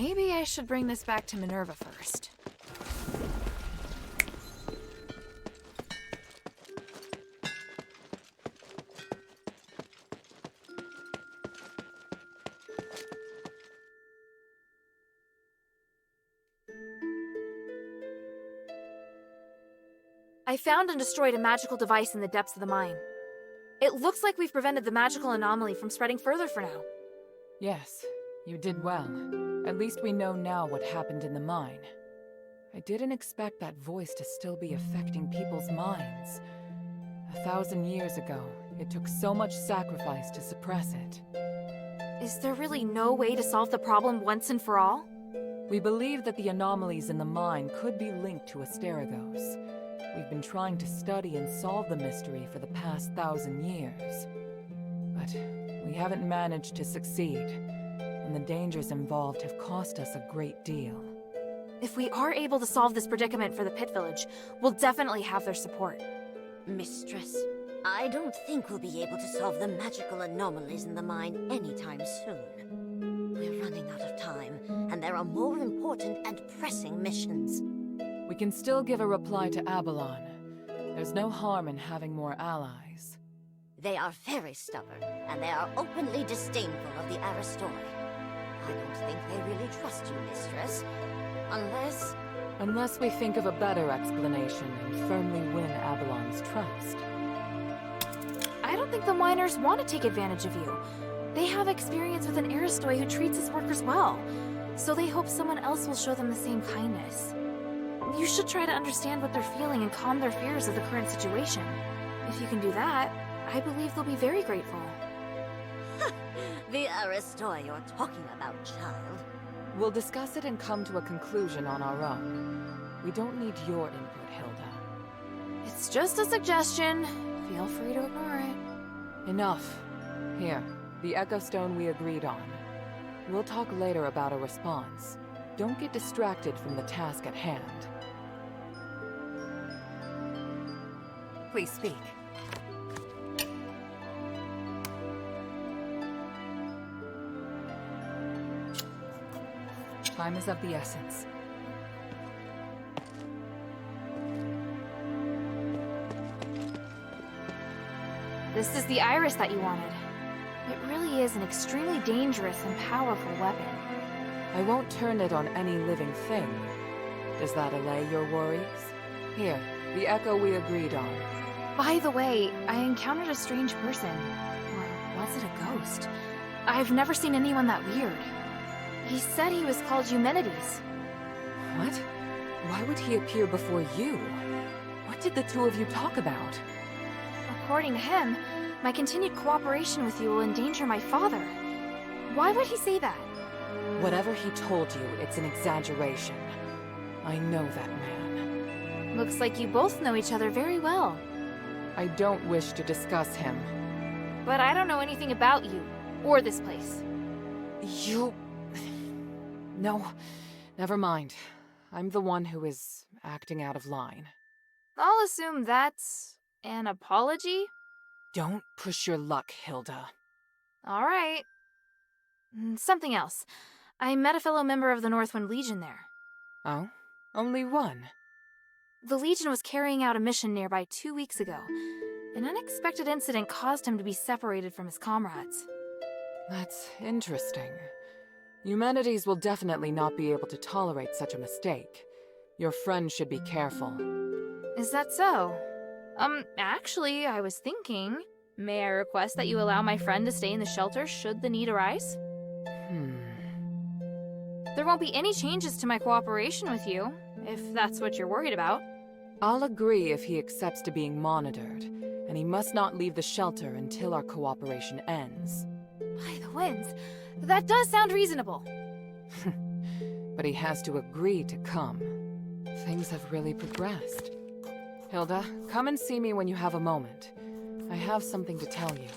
Maybe I should bring this back to Minerva first. I found and destroyed a magical device in the depths of the mine. It looks like we've prevented the magical anomaly from spreading further for now. Yes, you did well. At least we know now what happened in the mine. I didn't expect that voice to still be affecting people's minds. 1,000 years ago, it took so much sacrifice to suppress it. Is there really no way to solve the problem once and for all? We believe that the anomalies in the mine could be linked to Asterigos. We've been trying to study and solve the mystery for the past 1,000 years. But we haven't managed to succeed, and the dangers involved have cost us a great deal. If we are able to solve this predicament for the Pit Village, we'll definitely have their support. Mistress, I don't think we'll be able to solve the magical anomalies in the mine anytime soon. We're running out of time, and there are more important and pressing missions. We can still give a reply to Abalon. There's no harm in having more allies. They are very stubborn, and they are openly disdainful of the Aristori. I don't think they really trust you, Mistress. Unless we think of a better explanation and firmly win Abalon's trust. I don't think the miners want to take advantage of you. They have experience with an Aristoi who treats his workers well, so they hope someone else will show them the same kindness. You should try to understand what they're feeling and calm their fears of the current situation. If you can do that, I believe they'll be very grateful. The Aristoi you're talking about, child. We'll discuss it and come to a conclusion on our own. We don't need your input, Hilda. It's just a suggestion. Feel free to ignore it. Enough. Here, the Echo Stone we agreed on. We'll talk later about a response. Don't get distracted from the task at hand. Please speak. Time is of the essence. This is the iris that you wanted. It really is an extremely dangerous and powerful weapon. I won't turn it on any living thing. Does that allay your worries? Here, the echo we agreed on. By the way, I encountered a strange person. Or was it a ghost? I've never seen anyone that weird. He said he was called Eumenides. What? Why would he appear before you? What did the two of you talk about? According to him, my continued cooperation with you will endanger my father. Why would he say that? Whatever he told you, it's an exaggeration. I know that man. Looks like you both know each other very well. I don't wish to discuss him. But I don't know anything about you, or this place. You... No, never mind. I'm the one who is acting out of line. I'll assume that's an apology? Don't push your luck, Hilda. All right. Something else. I met a fellow member of the Northwind Legion there. Oh? Only one? The Legion was carrying out a mission nearby 2 weeks ago. An unexpected incident caused him to be separated from his comrades. That's interesting. Eumenides will definitely not be able to tolerate such a mistake. Your friend should be careful. Is that so? Actually, I was thinking, may I request that you allow my friend to stay in the shelter should the need arise? There won't be any changes to my cooperation with you, if that's what you're worried about. I'll agree if he accepts to being monitored, and he must not leave the shelter until our cooperation ends. By the winds, that does sound reasonable. But he has to agree to come. Things have really progressed. Hilda, come and see me when you have a moment. I have something to tell you.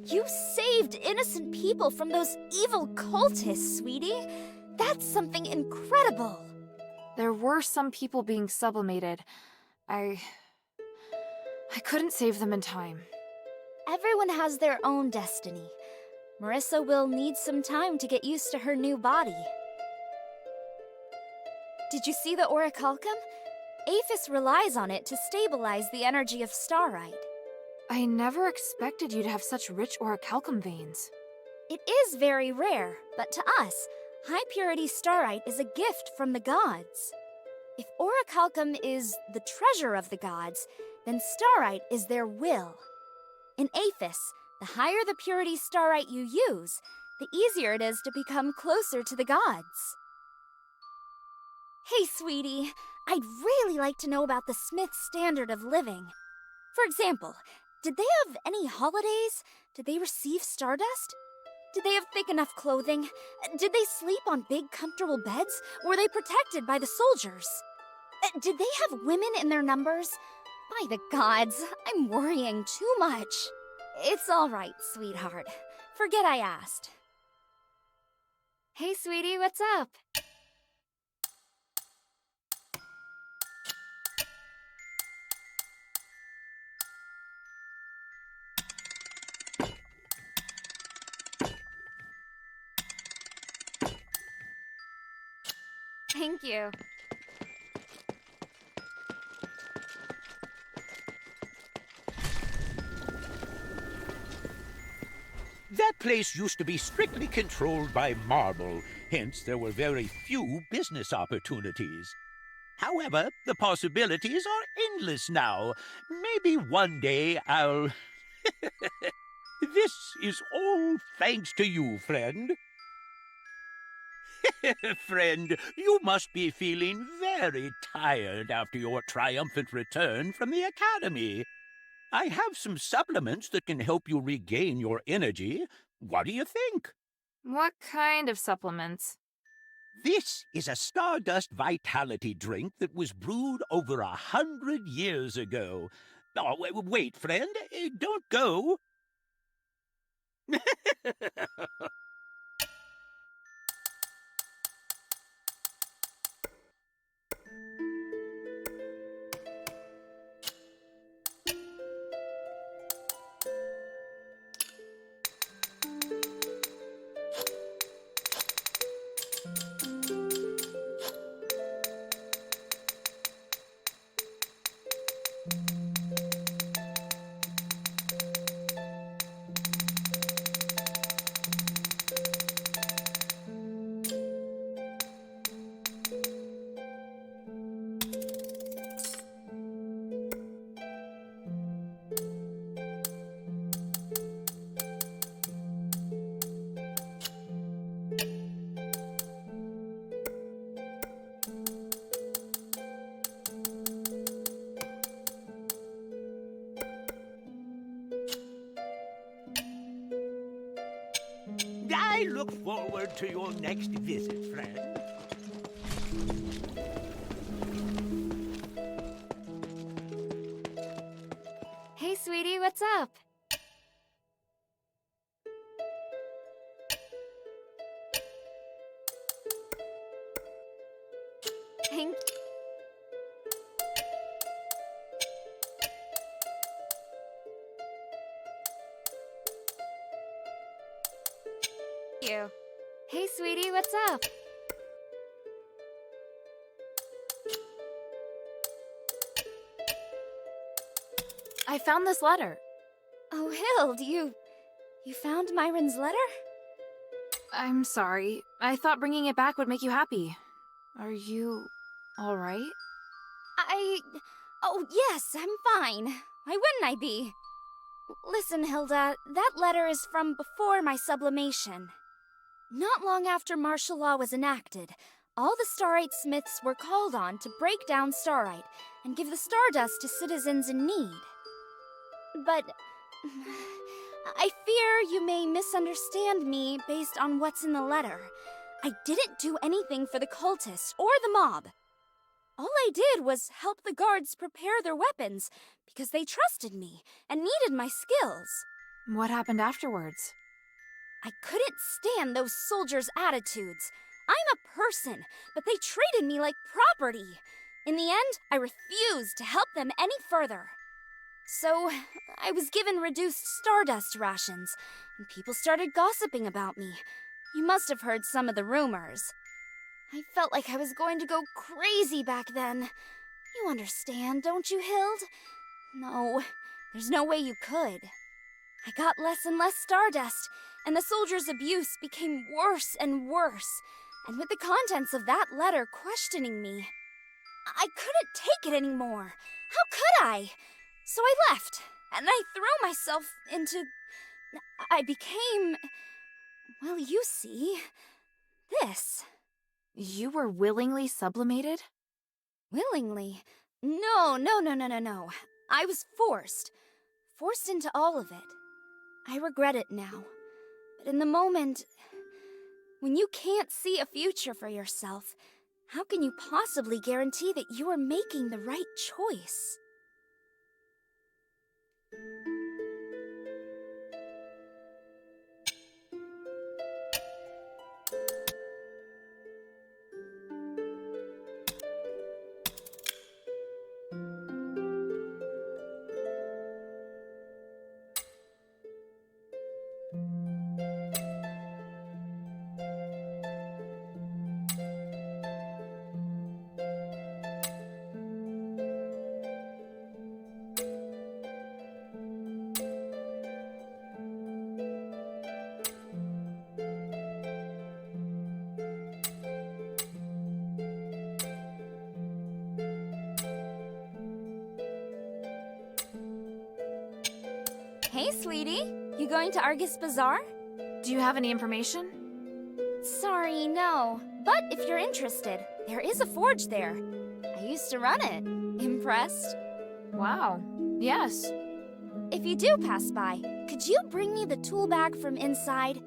You saved innocent people from those evil cultists, sweetie. That's something incredible. There were some people being sublimated. I couldn't save them in time. Everyone has their own destiny. Marissa will need some time to get used to her new body. Did you see the orichalcum? Aphis relies on it to stabilize the energy of Starlight. I never expected you to have such rich orichalcum veins. It is very rare, but to us, high-purity Starlight is a gift from the gods. If orichalcum is the treasure of the gods, then Starlight is their will. In Aphis, the higher the purity Starlight you use, the easier it is to become closer to the gods. Hey, sweetie, I'd really like to know about the Smith's standard of living. For example, did they have any holidays? Did they receive stardust? Did they have thick enough clothing? Did they sleep on big, comfortable beds? Were they protected by the soldiers? Did they have women in their numbers? By the gods, I'm worrying too much. It's all right, sweetheart. Forget I asked. Hey, sweetie, what's up? Thank you. That place used to be strictly controlled by Marble, hence there were very few business opportunities. However, the possibilities are endless now. Maybe one day I'll... This is all thanks to you, friend. Friend, you must be feeling very tired after your triumphant return from the Academy. I have some supplements that can help you regain your energy. What do you think? What kind of supplements? This is a Stardust Vitality drink that was brewed over 100 years ago. Oh, wait, friend. Don't go. I look forward to your next visit, friend. Hey, sweetie, what's up? Thank you. Hey, sweetie, what's up? I found this letter. Oh, Hild, you found Myron's letter? I'm sorry. I thought bringing it back would make you happy. Are you all right? Oh, yes, I'm fine. Why wouldn't I be? Listen, Hilda, that letter is from before my sublimation. Not long after martial law was enacted, all the Starite Smiths were called on to break down Starite and give the Stardust to citizens in need. But I fear you may misunderstand me based on what's in the letter. I didn't do anything for the cultists or the mob. All I did was help the guards prepare their weapons because they trusted me and needed my skills. What happened afterwards? I couldn't stand those soldiers' attitudes. I'm a person, but they treated me like property. In the end, I refused to help them any further. So, I was given reduced stardust rations, and people started gossiping about me. You must have heard some of the rumors. I felt like I was going to go crazy back then. You understand, don't you, Hild? No, there's no way you could. I got less and less stardust, and the soldiers' abuse became worse and worse. And with the contents of that letter questioning me, I couldn't take it anymore. How could I? So I left, and I threw myself into... I became... well, you see... this. You were willingly sublimated? Willingly? No. I was forced. Forced into all of it. I regret it now. But in the moment, when you can't see a future for yourself, how can you possibly guarantee that you are making the right choice? Hey, sweetie. You going to Argus Bazaar? Do you have any information? Sorry, no. But if you're interested, there is a forge there. I used to run it. Impressed? Wow. Yes. If you do pass by, could you bring me the tool bag from inside?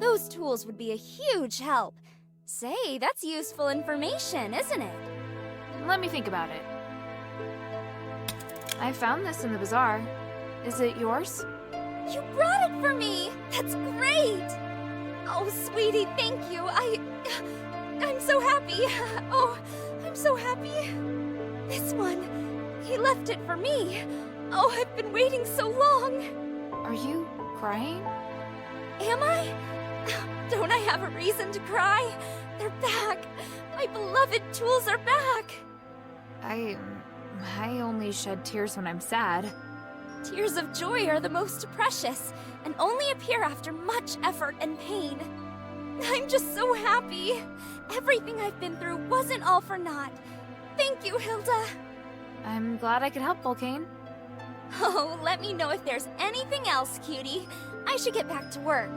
Those tools would be a huge help. Say, that's useful information, isn't it? Let me think about it. I found this in the bazaar. Is it yours? You brought it for me! That's great! Oh, sweetie, thank you. I'm so happy. Oh, I'm so happy. This one, he left it for me. Oh, I've been waiting so long. Are you crying? Am I? Don't I have a reason to cry? They're back. My beloved tools are back. I only shed tears when I'm sad. Tears of joy are the most precious, and only appear after much effort and pain. I'm just so happy. Everything I've been through wasn't all for naught. Thank you, Hilda. I'm glad I could help, Volcane. Oh, let me know if there's anything else, cutie. I should get back to work.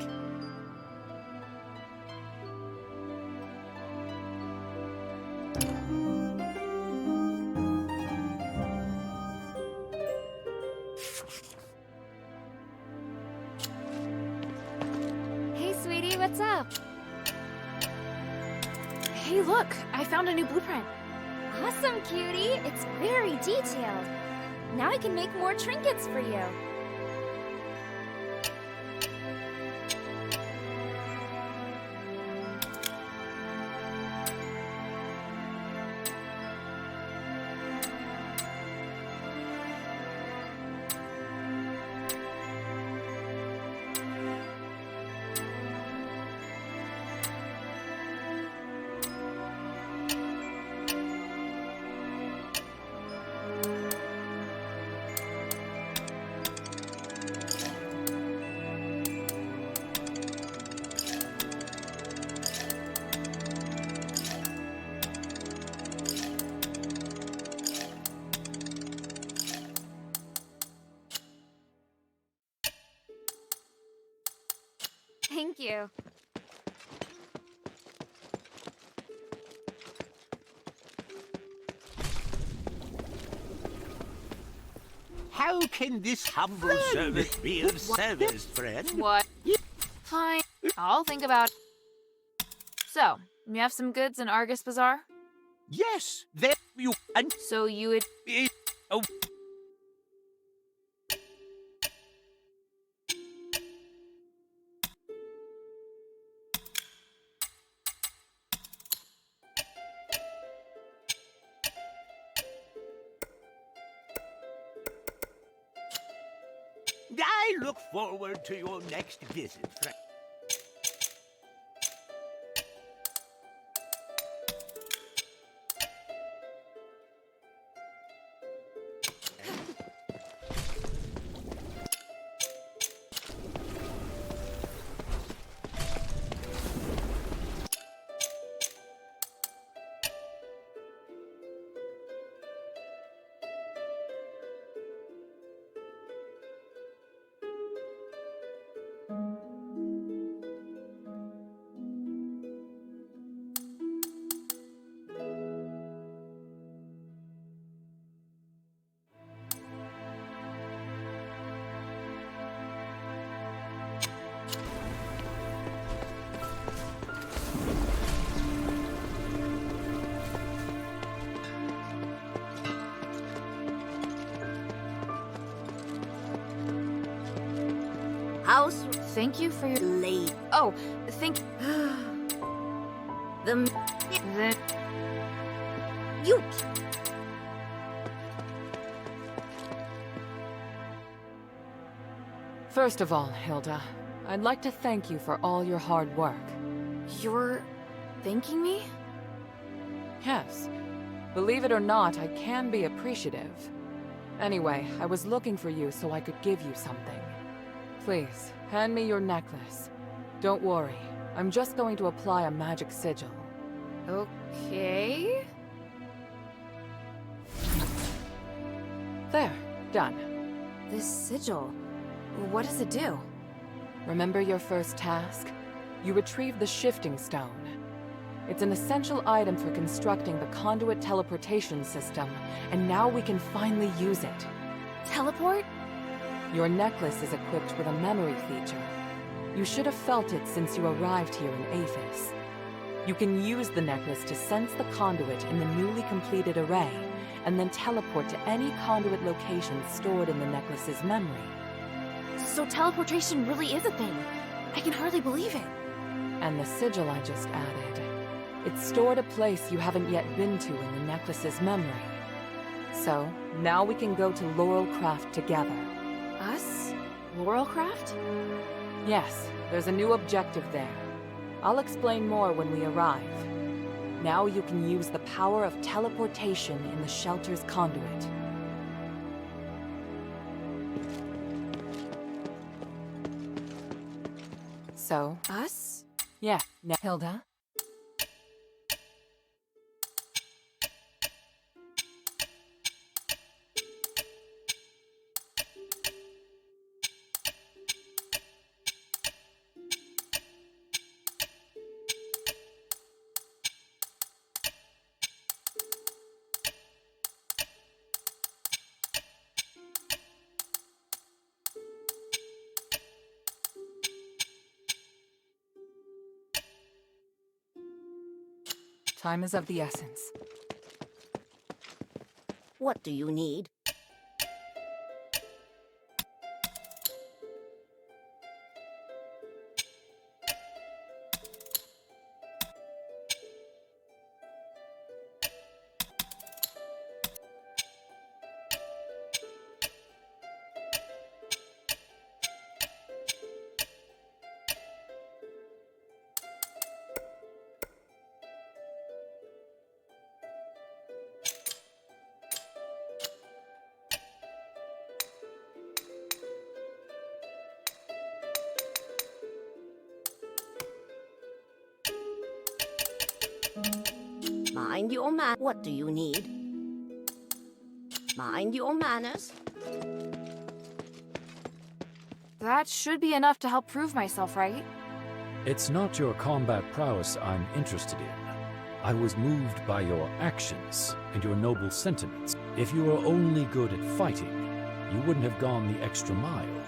Hey, sweetie, what's up? Hey, look! I found a new blueprint. Awesome, cutie. It's very detailed. Now I can make more trinkets for you. Thank you. How can this humble service be of service, friend? What? Fine. I'll think about it. So, you have some goods in Argus Bazaar? Yes, there you... And so you would... Oh... I look forward to your next visit, friend. House, Thank you for your... late. Oh, thank... The the... you. First of all, Hilda, I'd like to thank you for all your hard work. You're... thanking me? Yes. Believe it or not, I can be appreciative. Anyway, I was looking for you so I could give you something. Please, hand me your necklace. Don't worry, I'm just going to apply a magic sigil. Okay... There, done. This sigil... what does it do? Remember your first task? You retrieved the shifting stone. It's an essential item for constructing the conduit teleportation system, and now we can finally use it. Teleport? Your necklace is equipped with a memory feature. You should have felt it since you arrived here in Aphis. You can use the necklace to sense the conduit in the newly completed array, and then teleport to any conduit location stored in the necklace's memory. So teleportation really is a thing. I can hardly believe it. And the sigil I just added. It's stored a place you haven't yet been to in the necklace's memory. So, now we can go to Laurelcraft together. Us? Laurelcraft? Yes, there's a new objective there. I'll explain more when we arrive. Now you can use the power of teleportation in the shelter's conduit. So... Us? Yeah, now Hilda? Time is of the essence. What do you need? Mind your What do you need? Mind your manners. That should be enough to help prove myself, right? It's not your combat prowess I'm interested in. I was moved by your actions and your noble sentiments. If you were only good at fighting, you wouldn't have gone the extra mile.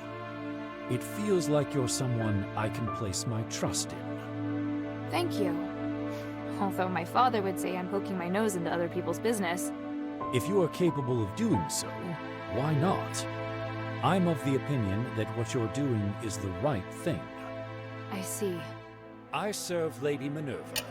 It feels like you're someone I can place my trust in. Thank you. Although my father would say I'm poking my nose into other people's business. If you are capable of doing so, why not? I'm of the opinion that what you're doing is the right thing. I see. I serve Lady Minerva.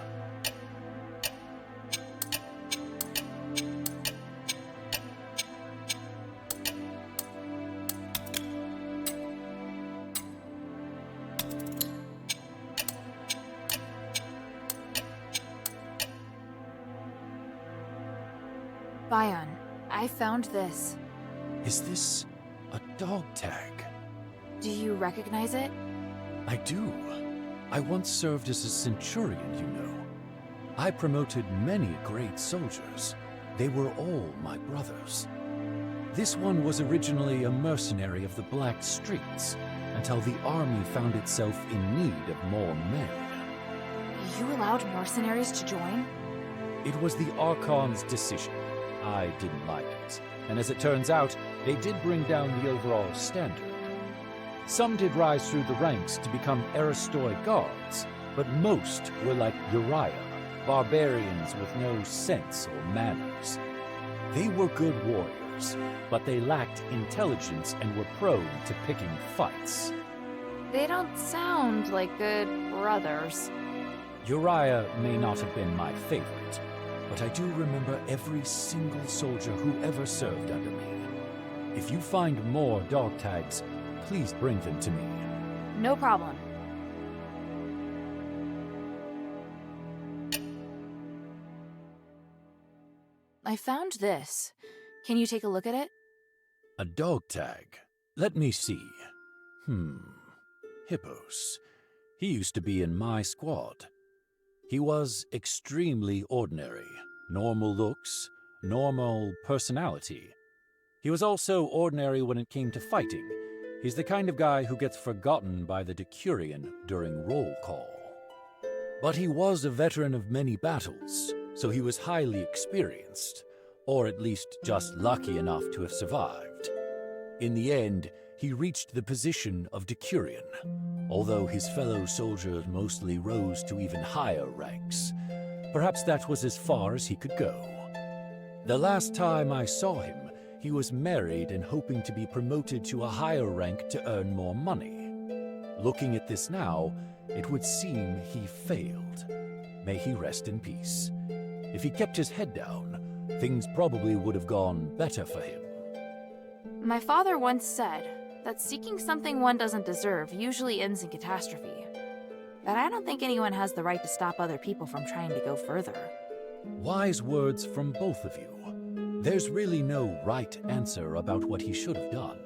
Bion, I found this. Is this a dog tag? Do you recognize it? I do. I once served as a centurion, you know. I promoted many great soldiers. They were all my brothers. This one was originally a mercenary of the Black Streets, until the army found itself in need of more men. You allowed mercenaries to join? It was the Archon's decision. I didn't like it, and as it turns out, they did bring down the overall standard. Some did rise through the ranks to become Aristoi guards, but most were like Uriah, barbarians with no sense or manners. They were good warriors, but they lacked intelligence and were prone to picking fights. They don't sound like good brothers. Uriah may not have been my favorite, but I do remember every single soldier who ever served under me. If you find more dog tags, please bring them to me. No problem. I found this. Can you take a look at it? A dog tag. Let me see. Hippos. He used to be in my squad. He was extremely ordinary. Normal looks, normal personality. He was also ordinary when it came to fighting. He's the kind of guy who gets forgotten by the Decurion during roll call. But he was a veteran of many battles, so he was highly experienced, or at least just lucky enough to have survived. In the end, he reached the position of Decurion, although his fellow soldiers mostly rose to even higher ranks. Perhaps that was as far as he could go. The last time I saw him, he was married and hoping to be promoted to a higher rank to earn more money. Looking at this now, it would seem he failed. May he rest in peace. If he kept his head down, things probably would have gone better for him. My father once said that seeking something one doesn't deserve usually ends in catastrophe. But I don't think anyone has the right to stop other people from trying to go further. Wise words from both of you. There's really no right answer about what he should have done.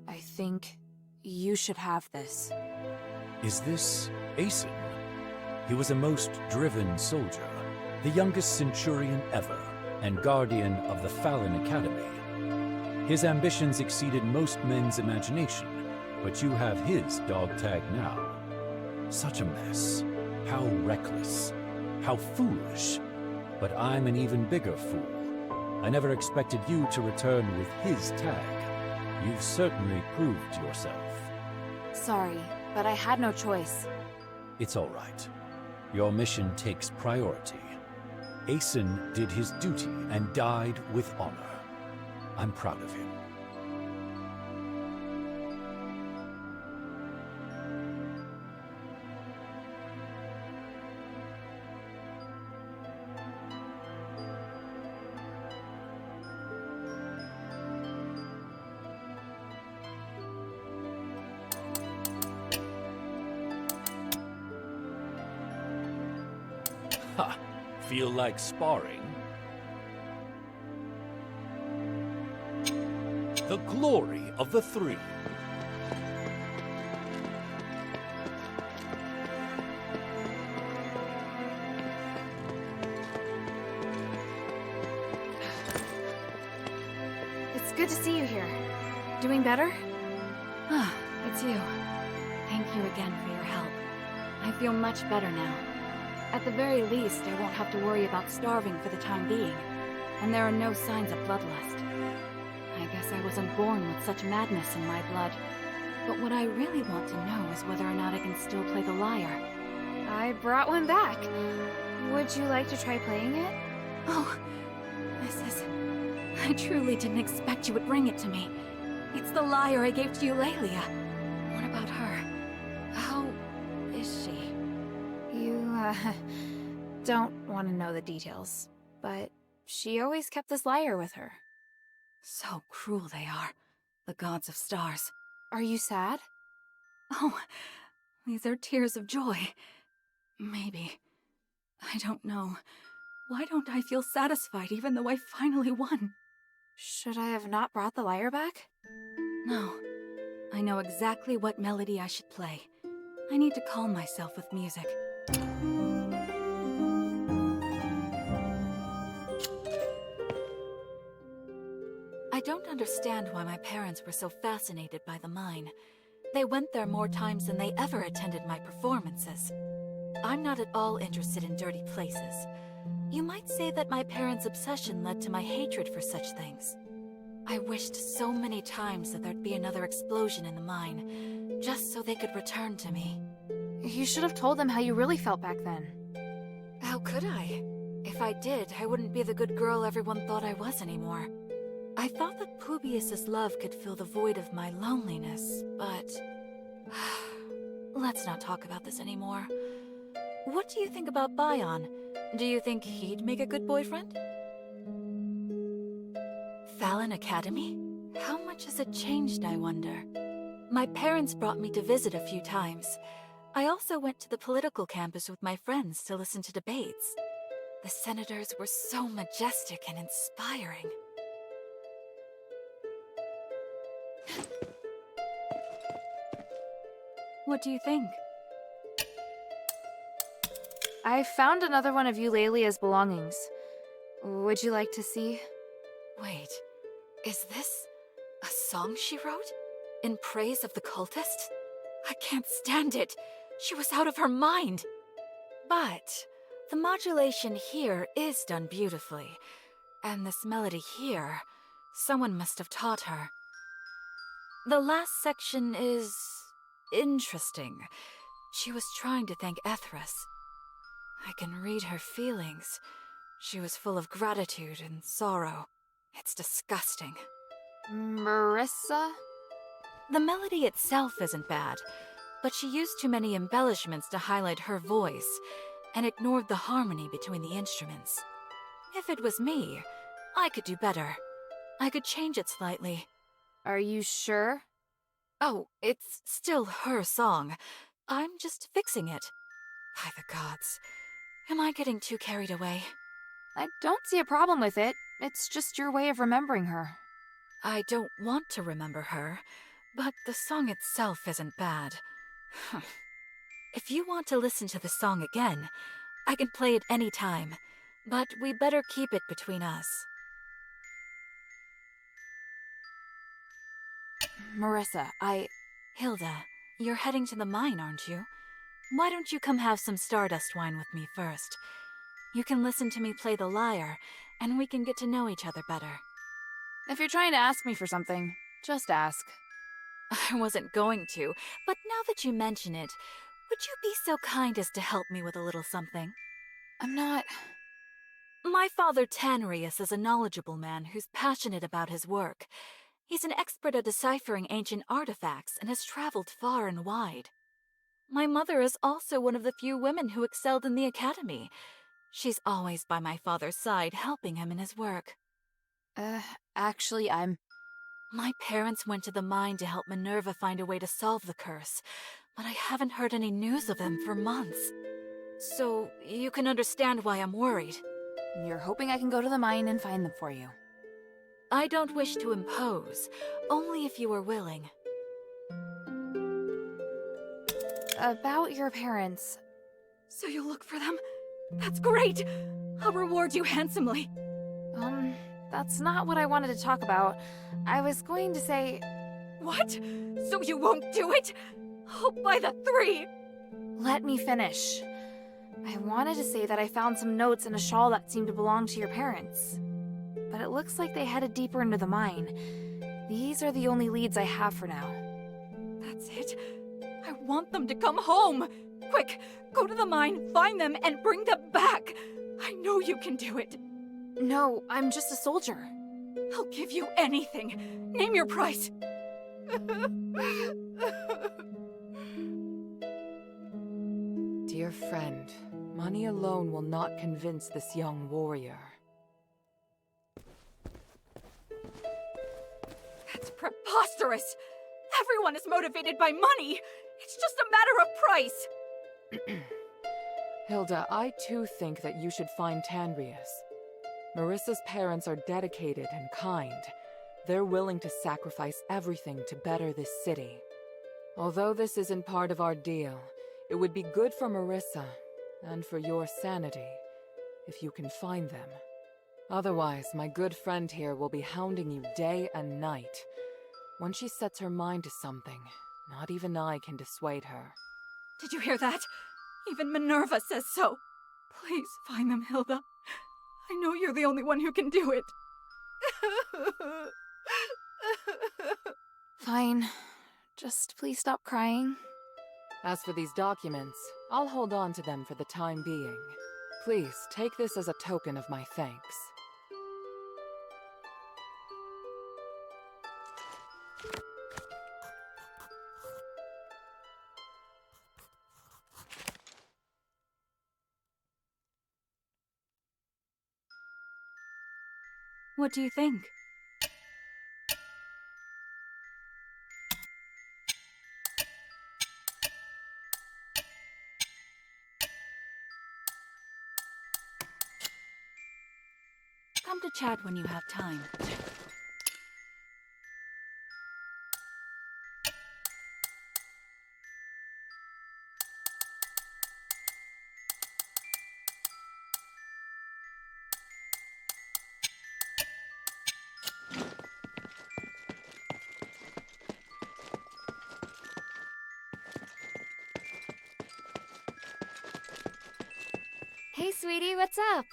I think you should have this. Is this Aeson? He was a most driven soldier, the youngest centurion ever, and guardian of the Fallon Academy. His ambitions exceeded most men's imagination, but you have his dog tag now. Such a mess. How reckless. How foolish. But I'm an even bigger fool. I never expected you to return with his tag. You've certainly proved yourself. Sorry, but I had no choice. It's all right. Your mission takes priority. Aeson did his duty and died with honor. I'm proud of him. Ha! Feel like sparring? The glory of the three. It's good to see you here. Doing better? Ah, it's you. Thank you again for your help. I feel much better now. At the very least, I won't have to worry about starving for the time being. And there are no signs of bloodlust. I guess I wasn't born with such madness in my blood. But what I really want to know is whether or not I can still play the lyre. I brought one back. Would you like to try playing it? Oh, I truly didn't expect you would bring it to me. It's the lyre I gave to Eulalia. What about her? How is she? You, don't want to know the details, but she always kept this lyre with her. So cruel they are, the gods of stars. Are you sad? Oh, these are tears of joy. Maybe. I don't know. Why don't I feel satisfied even though I finally won? Should I have not brought the lyre back? No. I know exactly what melody I should play. I need to calm myself with music. I don't understand why my parents were so fascinated by the mine. They went there more times than they ever attended my performances. I'm not at all interested in dirty places. You might say that my parents' obsession led to my hatred for such things. I wished so many times that there'd be another explosion in the mine, just so they could return to me. You should have told them how you really felt back then. How could I? If I did, I wouldn't be the good girl everyone thought I was anymore. I thought that Publius's love could fill the void of my loneliness, but... Let's not talk about this anymore. What do you think about Bion? Do you think he'd make a good boyfriend? Fallon Academy? How much has it changed, I wonder? My parents brought me to visit a few times. I also went to the political campus with my friends to listen to debates. The senators were so majestic and inspiring. What do you think? I found another one of Eulalia's belongings. Would you like to see? Wait, is this a song she wrote? In praise of the cultists? I can't stand it. She was out of her mind. But the modulation here is done beautifully. And this melody here, someone must have taught her. The last section is interesting. She was trying to thank Ethras. I can read her feelings. She was full of gratitude and sorrow. It's disgusting. Marissa? The melody itself isn't bad, but she used too many embellishments to highlight her voice, and ignored the harmony between the instruments. If it was me, I could do better. I could change it slightly. Are you sure? Oh, it's still her song. I'm just fixing it. By the gods. Am I getting too carried away? I don't see a problem with it. It's just your way of remembering her. I don't want to remember her, but the song itself isn't bad. If you want to listen to the song again, I can play it any time, but we better keep it between us. Marissa, Hilda, you're heading to the mine, aren't you? Why don't you come have some Stardust wine with me first? You can listen to me play the lyre, and we can get to know each other better. If you're trying to ask me for something, just ask. I wasn't going to, but now that you mention it, would you be so kind as to help me with a little something? I'm not... My father Tanrius is a knowledgeable man who's passionate about his work. He's an expert at deciphering ancient artifacts and has traveled far and wide. My mother is also one of the few women who excelled in the academy. She's always by my father's side, helping him in his work. Actually, My parents went to the mine to help Minerva find a way to solve the curse, but I haven't heard any news of them for months. So, you can understand why I'm worried. You're hoping I can go to the mine and find them for you. I don't wish to impose, only if you are willing. About your parents. So you'll look for them? That's great! I'll reward you handsomely. That's not what I wanted to talk about. I was going to say... What? So you won't do it? Oh, by the three! Let me finish. I wanted to say that I found some notes in a shawl that seemed to belong to your parents. But it looks like they headed deeper into the mine. These are the only leads I have for now. That's it. I want them to come home. Quick, go to the mine, find them, and bring them back. I know you can do it. No, I'm just a soldier. I'll give you anything. Name your price. Dear friend, money alone will not convince this young warrior. That's preposterous! Everyone is motivated by money! It's just a matter of price! Hilda, I too think that you should find Tanrius. Marissa's parents are dedicated and kind. They're willing to sacrifice everything to better this city. Although this isn't part of our deal, it would be good for Marissa, and for your sanity, if you can find them. Otherwise, my good friend here will be hounding you day and night. Once she sets her mind to something, not even I can dissuade her. Did you hear that? Even Minerva says so. Please find them, Hilda. I know you're the only one who can do it. Fine. Just please stop crying. As for these documents, I'll hold on to them for the time being. Please, take this as a token of my thanks. What do you think? Come to chat when you have time. Hey, sweetie, what's up?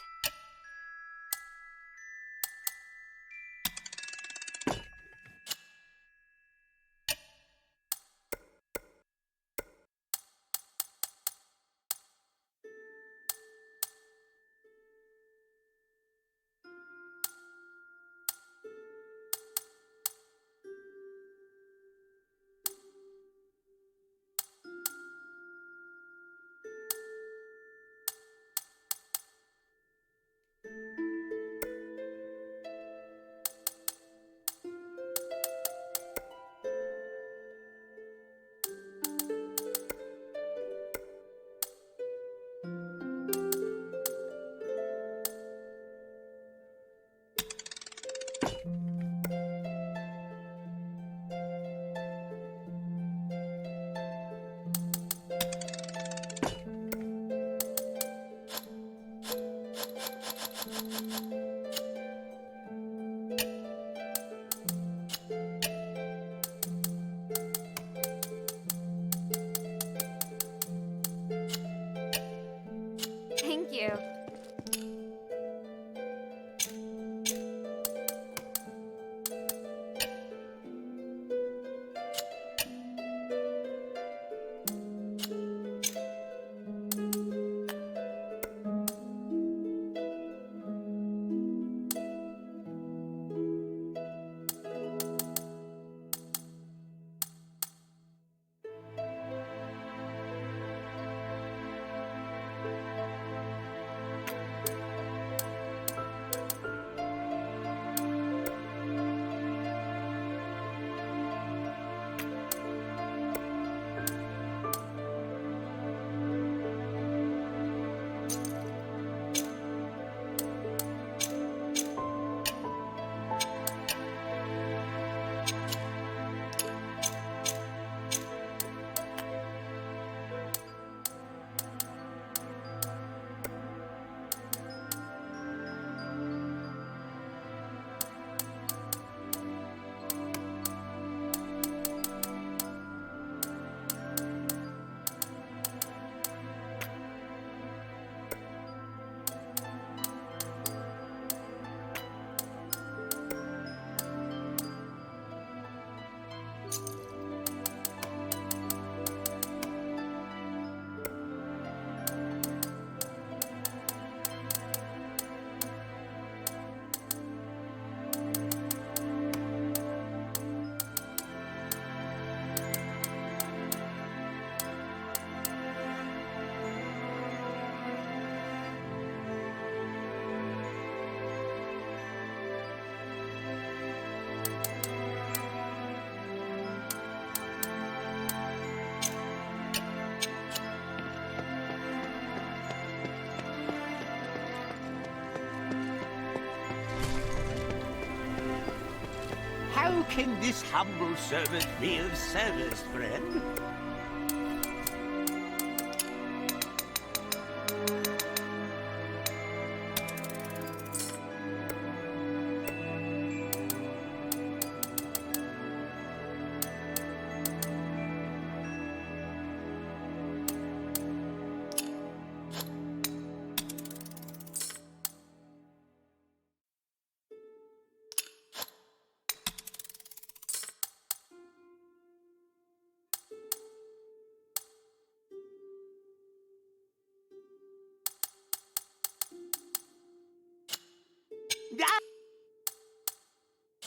How can this humble servant be of service, friend?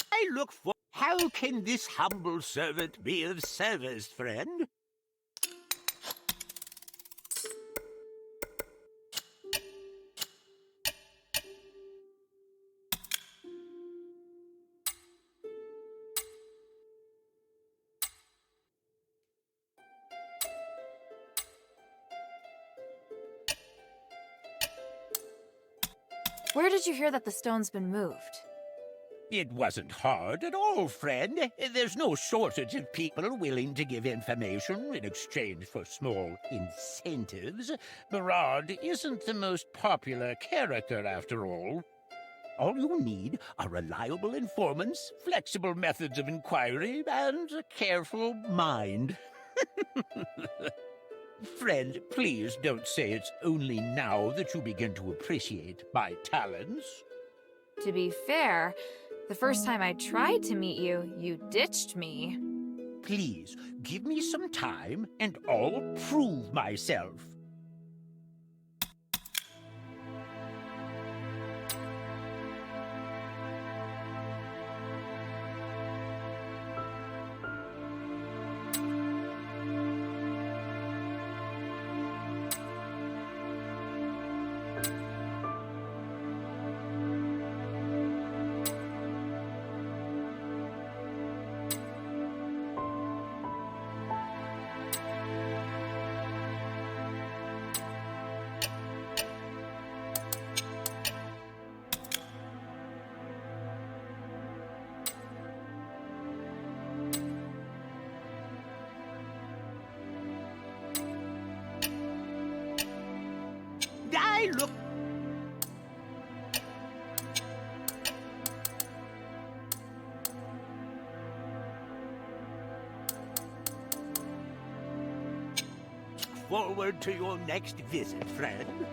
I look for... How can this humble servant be of service, friend? Where did you hear that the stone's been moved? It wasn't hard at all, friend. There's no shortage of people willing to give information in exchange for small incentives. Barad isn't the most popular character, after all. All you need are reliable informants, flexible methods of inquiry, and a careful mind. Friend, please don't say it's only now that you begin to appreciate my talents. To be fair, the first time I tried to meet you, you ditched me. Please, give me some time, and I'll prove myself. I look... forward to your next visit, friend.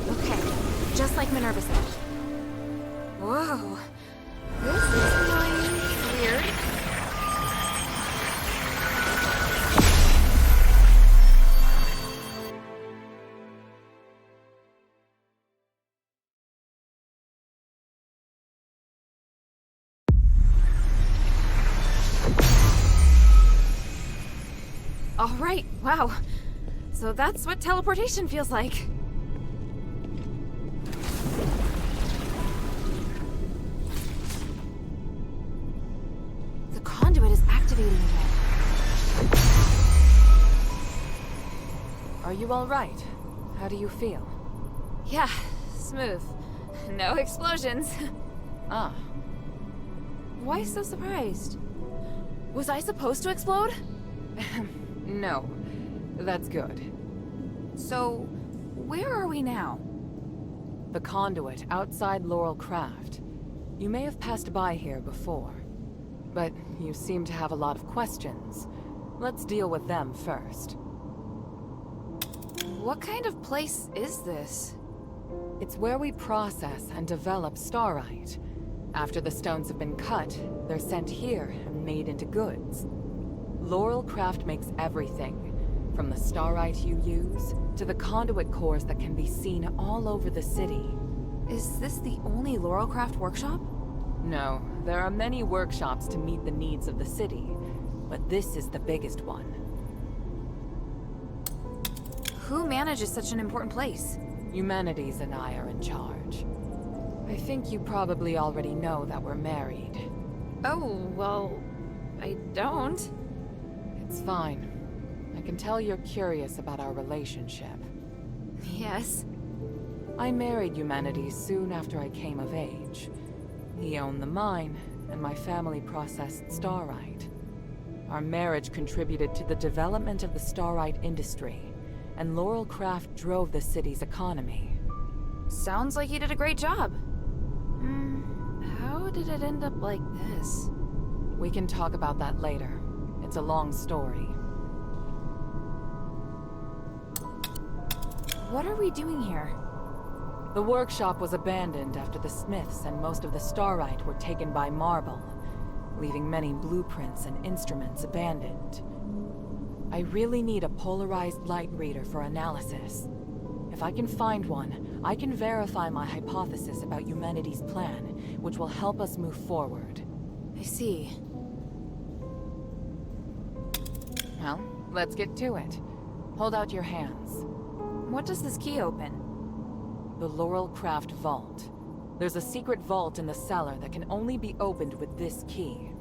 Okay, just like Minerva said. Whoa. This is weird. All right, wow. So that's what teleportation feels like. The conduit is activating again. Are you all right? How do you feel? Yeah, smooth. No explosions. Ah. Why so surprised? Was I supposed to explode? No. That's good. So, where are we now? The conduit outside Laurel Craft. You may have passed by here before, but you seem to have a lot of questions. Let's deal with them first. What kind of place is this? It's where we process and develop starite. After the stones have been cut, they're sent here and made into goods. Laurel Craft makes everything, from the starite you use, to the conduit cores that can be seen all over the city. Is this the only Laurelcraft workshop? No, there are many workshops to meet the needs of the city, but this is the biggest one. Who manages such an important place? Humanities and I are in charge. I think you probably already know that we're married. Oh, well, I don't. It's fine. I can tell you're curious about our relationship. Yes? I married Eumenides soon after I came of age. He owned the mine, and my family processed starite. Our marriage contributed to the development of the starite industry, and Laurel Craft drove the city's economy. Sounds like you did a great job. How did it end up like this? We can talk about that later. It's a long story. What are we doing here? The workshop was abandoned after the Smiths and most of the starite were taken by Marble, leaving many blueprints and instruments abandoned. I really need a polarized light reader for analysis. If I can find one, I can verify my hypothesis about Eumenides' plan, which will help us move forward. I see. Well, let's get to it. Hold out your hands. What does this key open? The Laurel Craft Vault. There's a secret vault in the cellar that can only be opened with this key.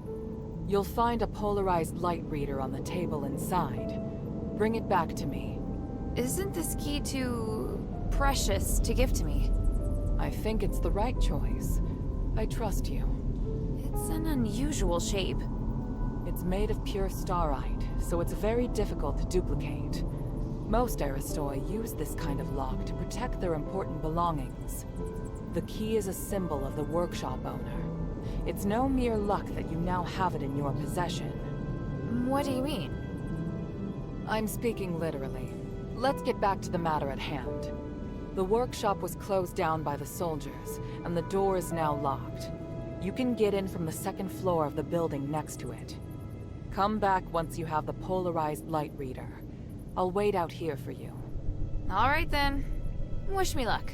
You'll find a polarized light reader on the table inside. Bring it back to me. Isn't this key too precious to give to me? I think it's the right choice. I trust you. It's an unusual shape. It's made of pure starite, so it's very difficult to duplicate. Most Aristoi use this kind of lock to protect their important belongings. The key is a symbol of the workshop owner. It's no mere luck that you now have it in your possession. What do you mean? I'm speaking literally. Let's get back to the matter at hand. The workshop was closed down by the soldiers, and the door is now locked. You can get in from the second floor of the building next to it. Come back once you have the polarized light reader. I'll wait out here for you. All right then. Wish me luck.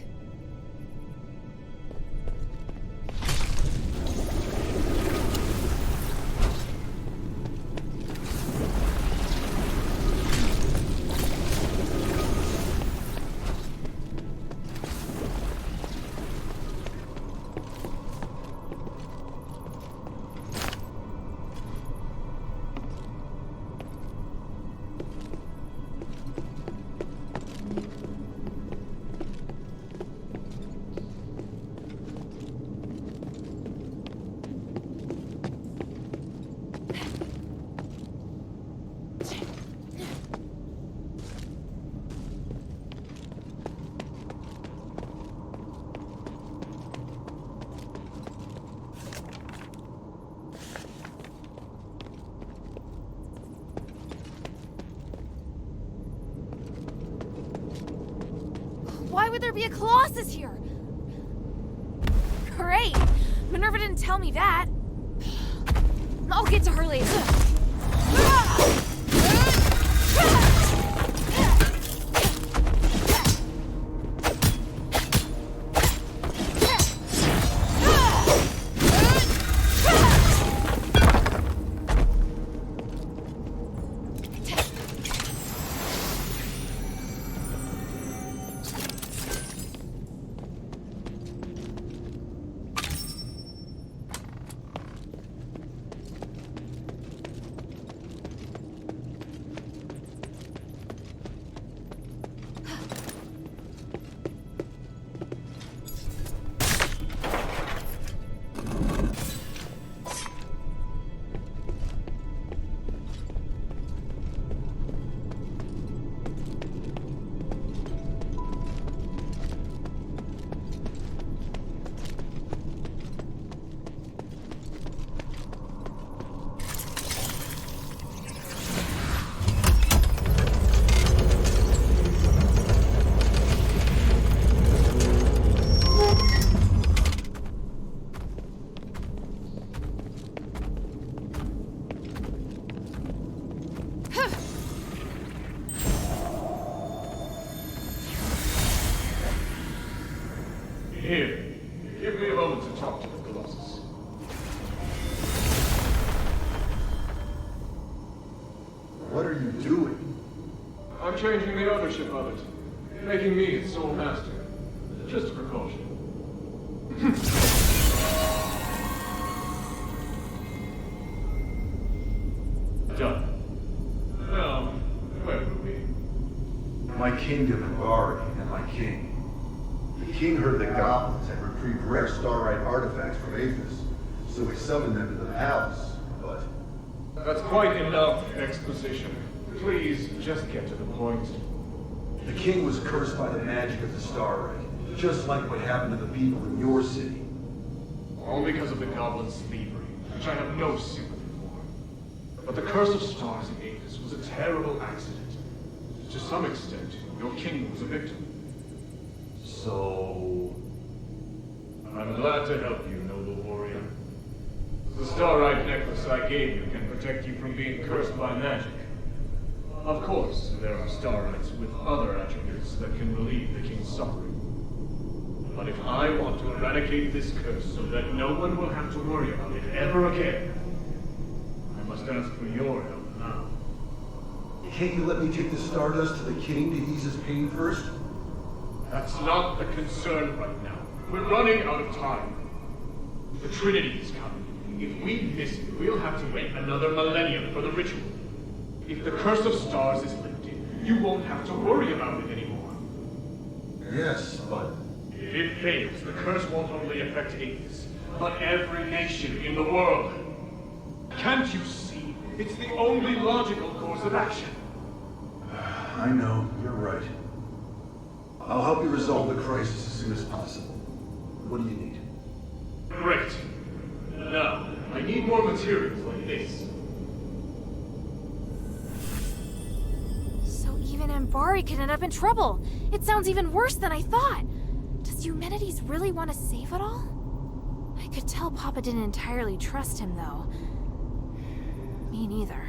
Why would there be a Colossus here? Great! Minerva didn't tell me that. I'll get to her later. Here, give me a moment to talk to the Colossus. What are you doing? I'm changing the ownership of it, making me its sole master. Just a precaution. Done. Now, where were we? My kingdom, Bari, and my king. The king heard the goblins had retrieved rare Starlight artifacts from Aethys, so he summoned them to the palace, but... That's quite enough exposition. Please, just get to the point. The king was cursed by the magic of the Starlight, just like what happened to the people in your city. All because of the goblins' thievery, which I have no sympathy for. But the curse of stars in Aethys was a terrible accident. To some extent, your king was a victim. So... I'm glad to help you, noble warrior. The Starlight necklace I gave you can protect you from being cursed by magic. Of course, there are Starlights with other attributes that can relieve the king's suffering. But if I want to eradicate this curse so that no one will have to worry about it ever again, I must ask for your help now. Can't you let me take the Stardust to the king to ease his pain first? That's not the concern right now. We're running out of time. The Trinity is coming. If we miss it, we'll have to wait another millennium for the ritual. If the curse of stars is lifted, you won't have to worry about it anymore. Yes, but... If it fails, the curse won't only affect Aethys, but every nation in the world. Can't you see? It's the only logical course of action. I know, you're right. I'll help you resolve the crisis as soon as possible. What do you need? Great. Now, I need more materials like this. So even Ambari could end up in trouble. It sounds even worse than I thought. Does Eumenides really want to save it all? I could tell Papa didn't entirely trust him, though. Me neither.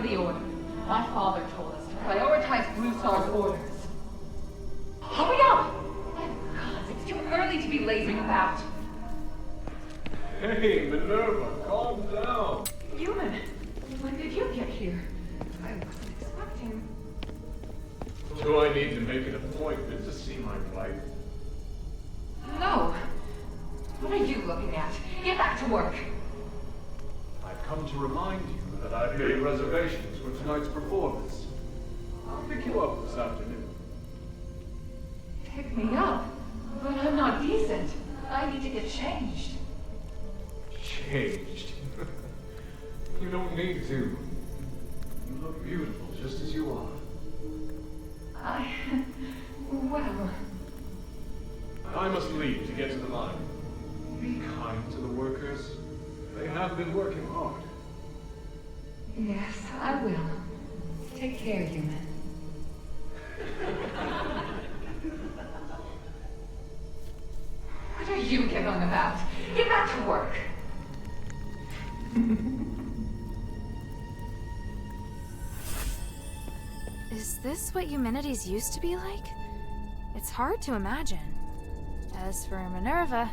the Order. My father told us to prioritize Blue Star's orders. Hurry up! God, it's too early to be lazing about. Hey, Minerva, calm down. Human, when did you get here? I wasn't expecting. Do I need to make an appointment to see my wife? No. What are you looking at? Get back to work. I've come to remind you that I've made reservations for tonight's performance. I'll pick you up this afternoon. Pick me up? But I'm not decent. I need to get changed. Changed? You don't need to. You look beautiful just as you are. Well... I must leave to get to the mine. Be kind to the workers. They have been working hard. Yes, I will. Take care, human. What are you giggling about? Get back to work. Is this what humanities used to be like? It's hard to imagine. As for Minerva,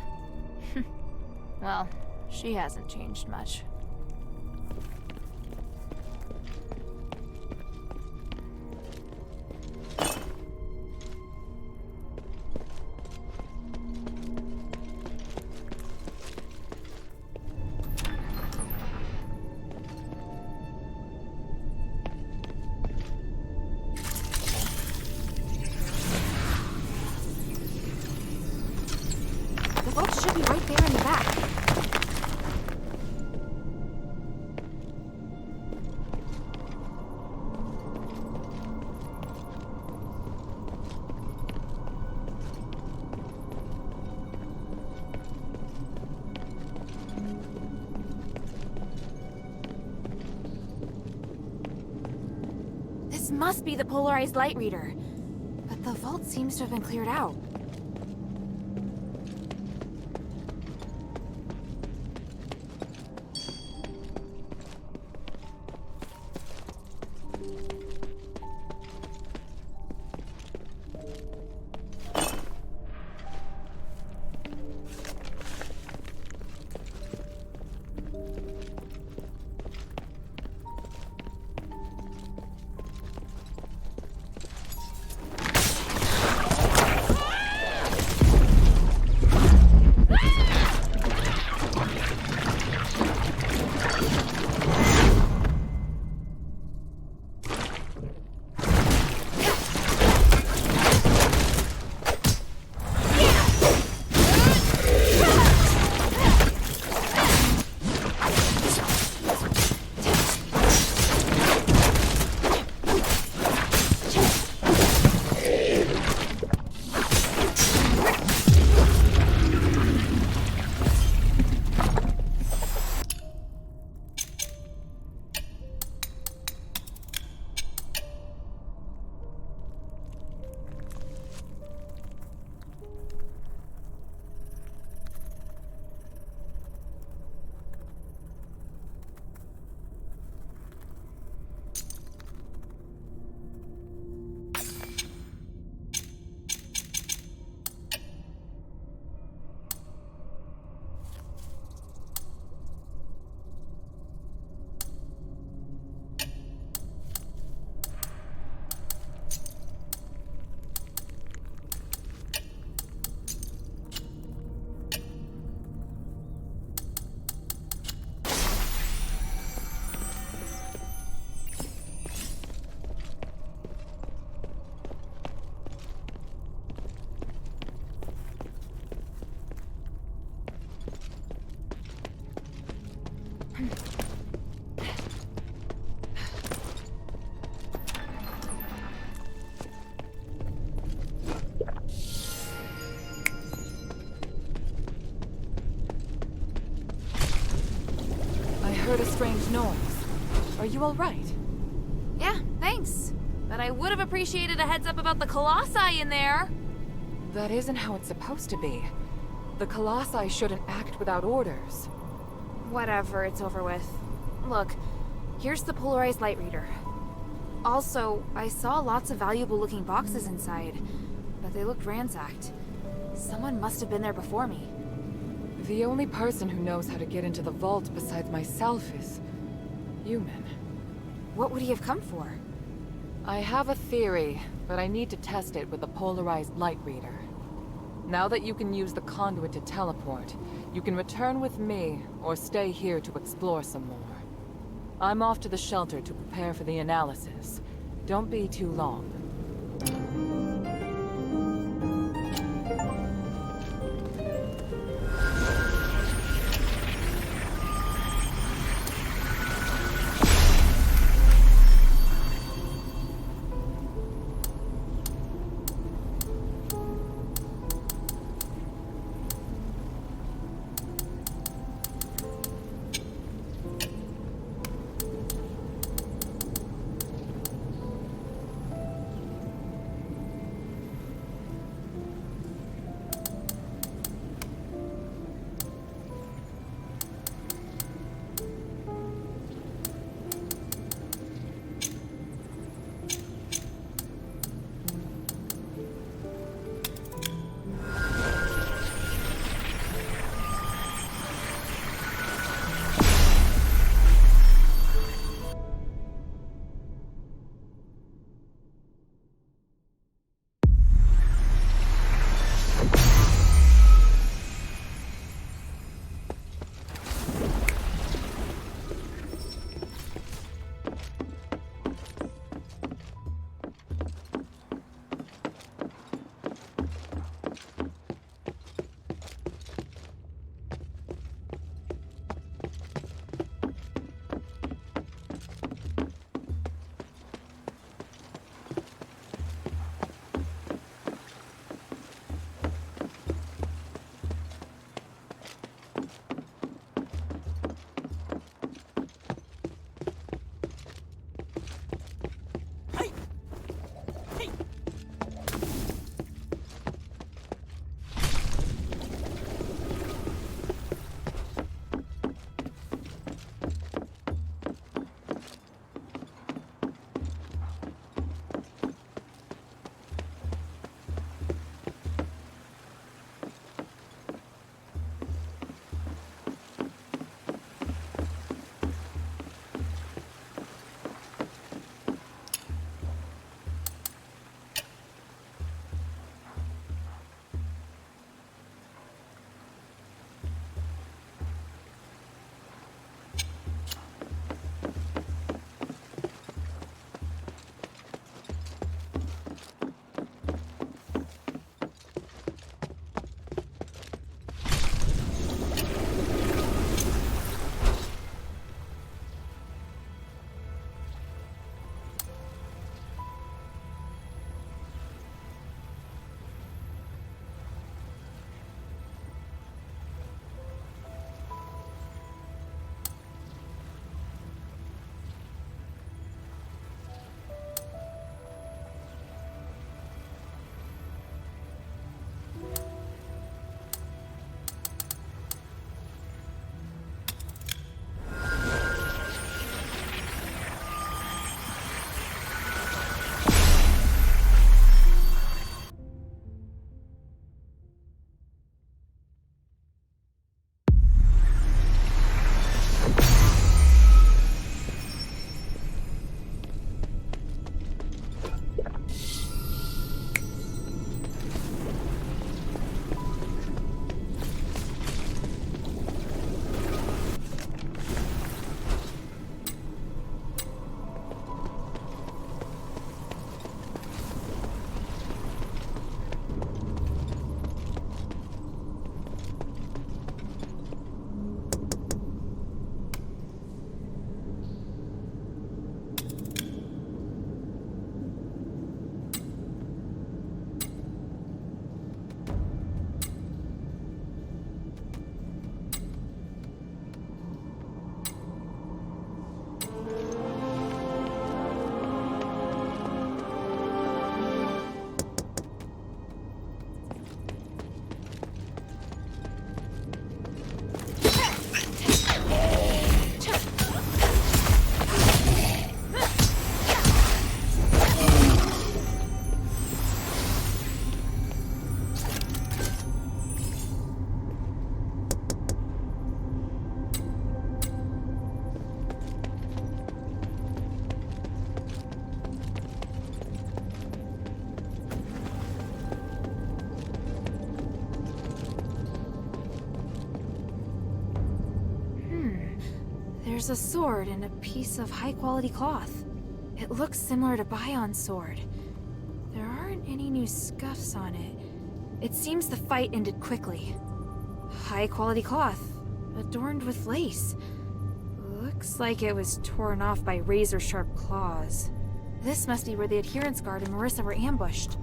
well, she hasn't changed much. The vault should be right there in the back. This must be the polarized light reader. But the vault seems to have been cleared out. Heard a strange noise. Are you all right? Yeah, thanks. But I would have appreciated a heads up about the Colossi in there. That isn't how it's supposed to be. The Colossi shouldn't act without orders. Whatever, it's over with. Look, Here's the polarized light reader. Also, I saw lots of valuable-looking boxes inside, but they looked ransacked. Someone must have been there before me. The only person who knows how to get into the vault besides myself is human. What would he have come for? I have a theory, but I need to test it with a polarized light reader. Now that you can use the conduit to teleport, you can return with me, or stay here to explore some more. I'm off to the shelter to prepare for the analysis. Don't be too long. There's a sword and a piece of high-quality cloth. It looks similar to Bion's sword. There aren't any new scuffs on it. It seems the fight ended quickly. High-quality cloth, adorned with lace. Looks like it was torn off by razor-sharp claws. This must be where the adherence guard and Marissa were ambushed.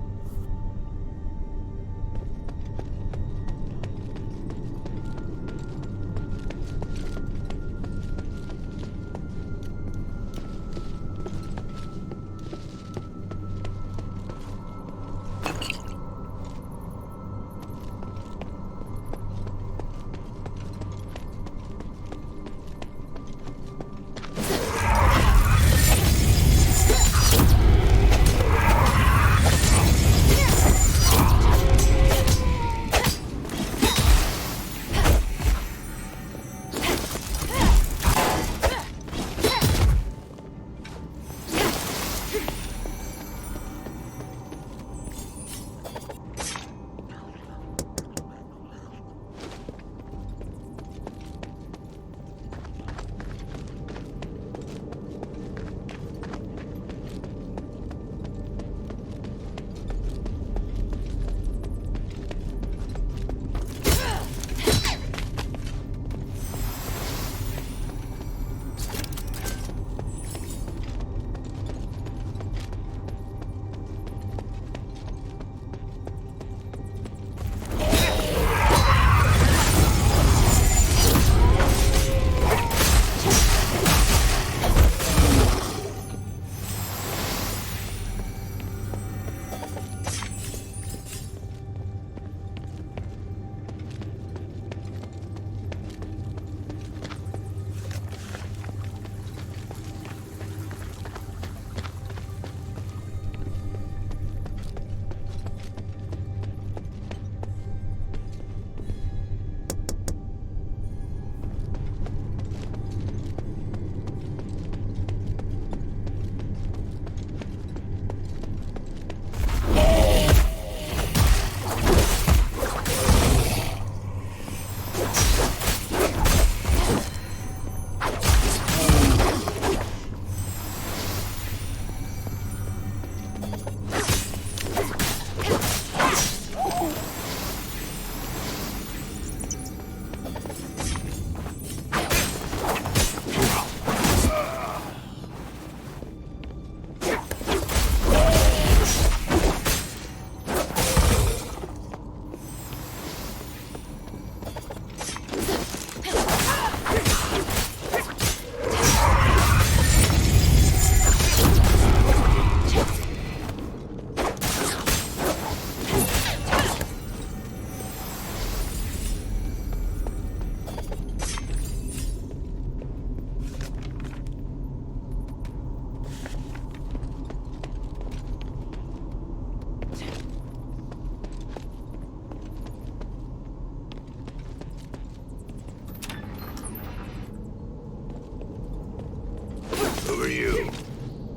Who are you?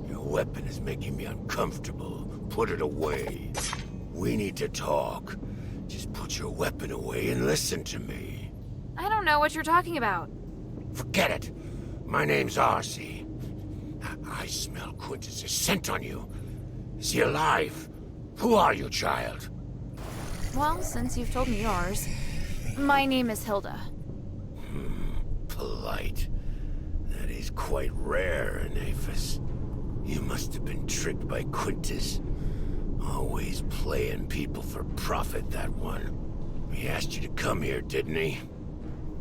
Your weapon is making me uncomfortable. Put it away. We need to talk. Just put your weapon away and listen to me. I don't know what you're talking about. Forget it. My name's Arcee. I smell Quintus's scent on you. Is he alive? Who are you, child? Well, since you've told me yours, my name is Hilda. Polite. That is quite rare in Aphis. You must have been tricked by Quintus. Always playing people for profit, that one. He asked you to come here, didn't he?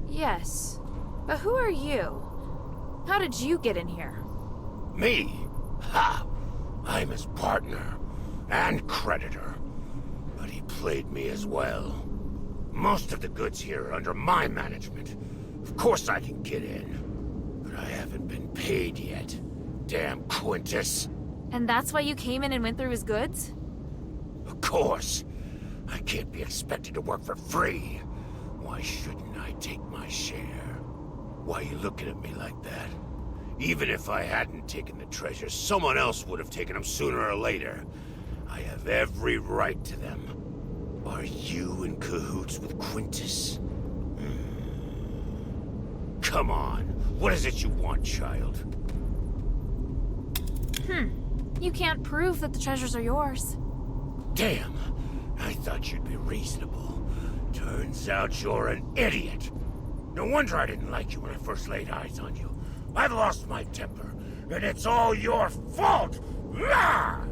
Yes. But who are you? How did you get in here? Me? Ha! I'm his partner. And creditor. But he played me as well. Most of the goods here are under my management. Of course I can get in. But I haven't been paid yet. Damn Quintus. And that's why you came in and went through his goods? Of course. I can't be expected to work for free. Why shouldn't I take my share? Why are you looking at me like that? Even if I hadn't taken the treasures, someone else would have taken them sooner or later. I have every right to them. Are you in cahoots with Quintus? Come on. What is it you want, child? You can't prove that the treasures are yours. Damn. I thought you'd be reasonable. Turns out you're an idiot. No wonder I didn't like you when I first laid eyes on you. I've lost my temper, and it's all your fault! Ah!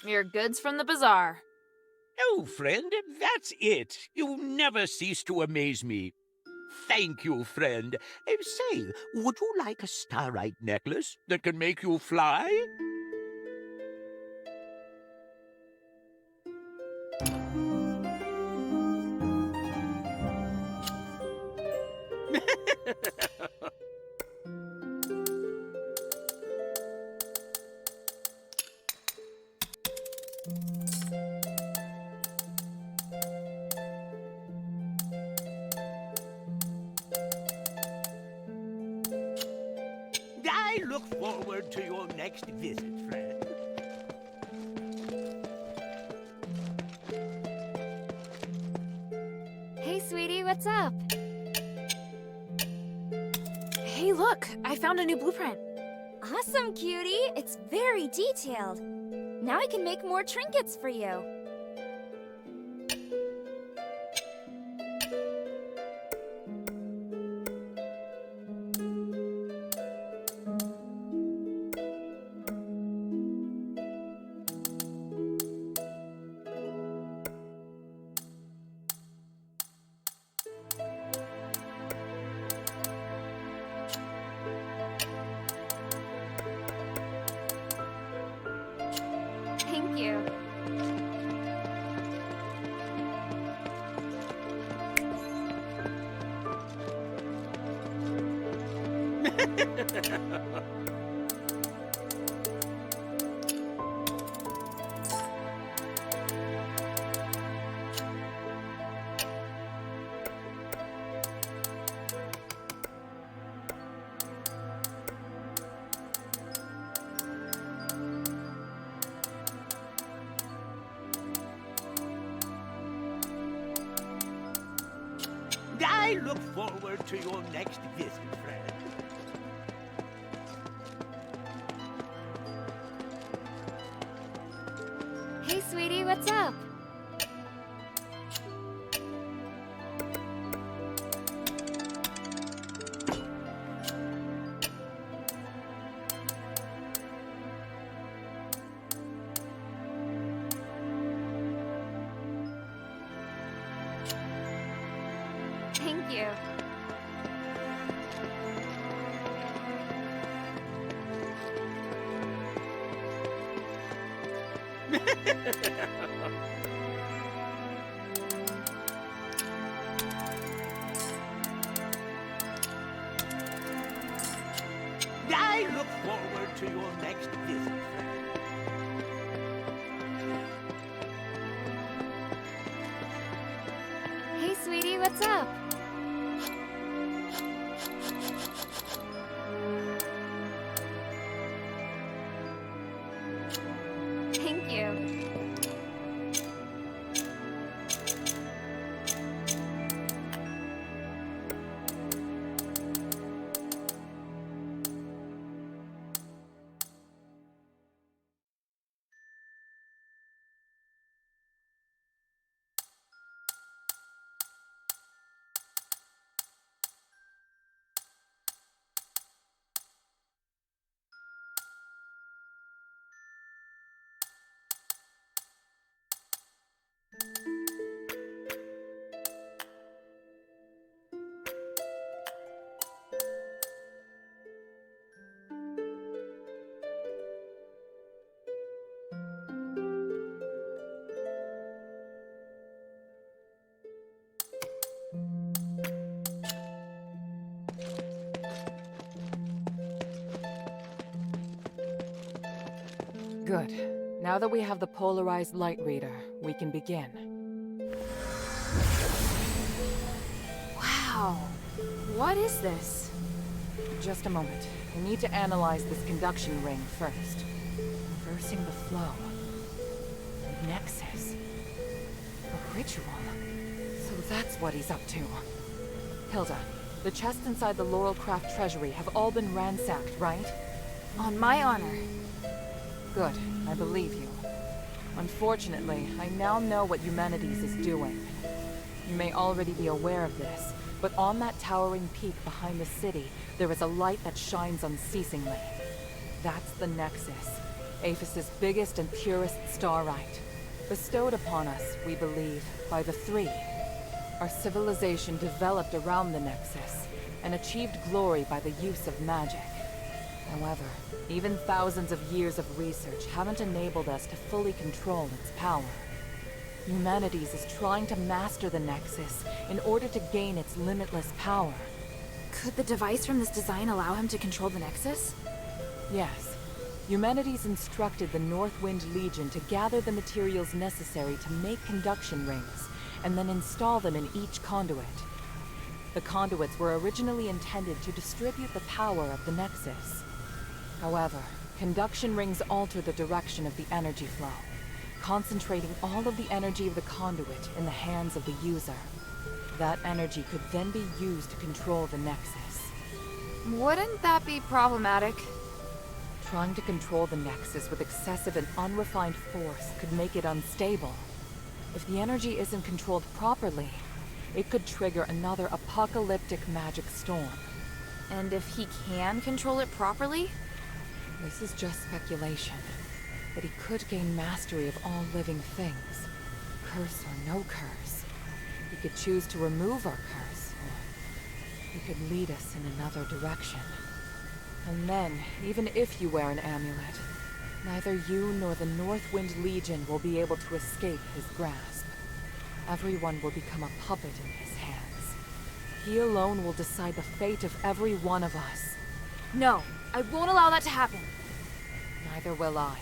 Your goods from the bazaar. Oh, friend, that's it. You never cease to amaze me. Thank you, friend. Say, would you like a starlight necklace that can make you fly? I look forward to your next visit, friend. Hey, sweetie, what's up? Hey, look! I found a new blueprint. Awesome, cutie! It's very detailed. Now I can make more trinkets for you. Thank you. I look forward to your next visit, friend. Hey, sweetie, what's up? Thank you. I look forward to your next visit, friend. Hey, sweetie, what's up? Thank you. Good. Now that we have the polarized light reader, we can begin. Wow. What is this? Just a moment. I need to analyze this conduction ring first. Reversing the flow. A nexus. A ritual. So that's what he's up to. Hilda, the chests inside the Laurelcraft treasury have all been ransacked, right? On my honor. Good. I believe you. Unfortunately, I now know what Humanities is doing. You may already be aware of this, but on that towering peak behind the city, there is a light that shines unceasingly. That's the Nexus, Aphis's biggest and purest starlight. Bestowed upon us, we believe, by the Three. Our civilization developed around the Nexus, and achieved glory by the use of magic. However, even thousands of years of research haven't enabled us to fully control its power. Humanities is trying to master the Nexus in order to gain its limitless power. Could the device from this design allow him to control the Nexus? Yes. Humanities instructed the Northwind Legion to gather the materials necessary to make conduction rings, and then install them in each conduit. The conduits were originally intended to distribute the power of the Nexus. However, conduction rings alter the direction of the energy flow, concentrating all of the energy of the conduit in the hands of the user. That energy could then be used to control the Nexus. Wouldn't that be problematic? Trying to control the Nexus with excessive and unrefined force could make it unstable. If the energy isn't controlled properly, it could trigger another apocalyptic magic storm. And if he can control it properly? This is just speculation, but he could gain mastery of all living things. Curse or no curse. He could choose to remove our curse, or he could lead us in another direction. And then, even if you wear an amulet, neither you nor the Northwind Legion will be able to escape his grasp. Everyone will become a puppet in his hands. He alone will decide the fate of every one of us. No, I won't allow that to happen. Neither will I.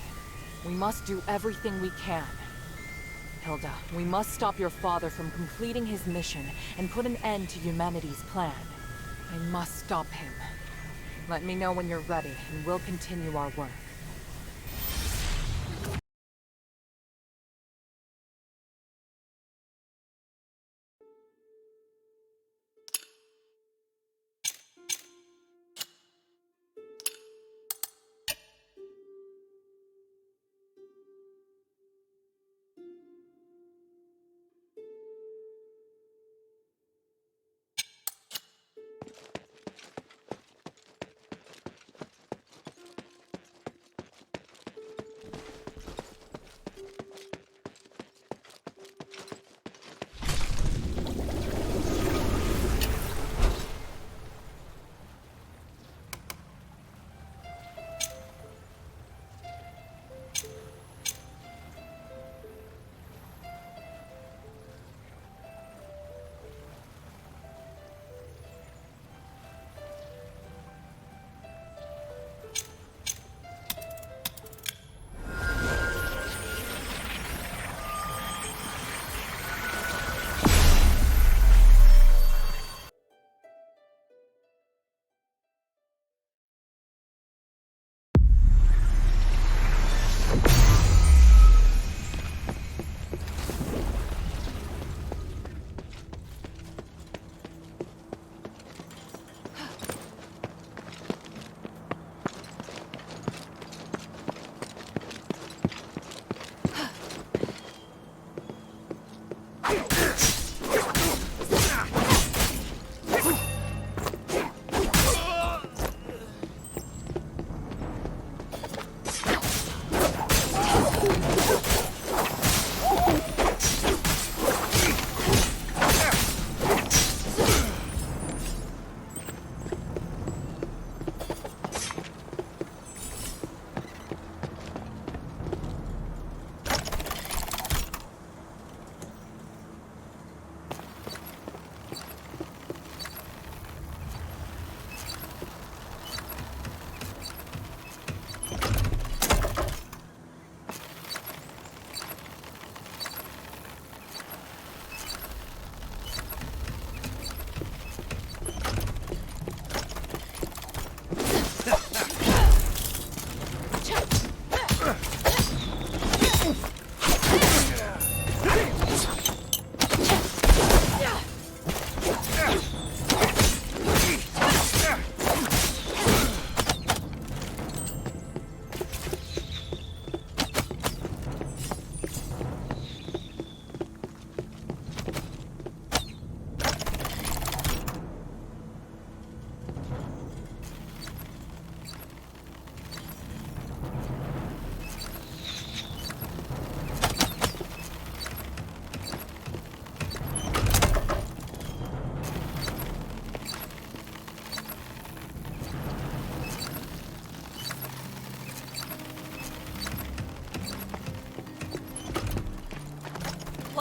We must do everything we can. Hilda, we must stop your father from completing his mission and put an end to humanity's plan. I must stop him. Let me know when you're ready, and we'll continue our work.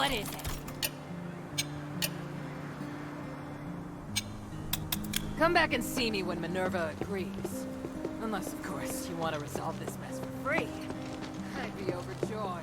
What is it? Come back and see me when Minerva agrees. Unless, of course, you want to resolve this mess for free. I'd be overjoyed.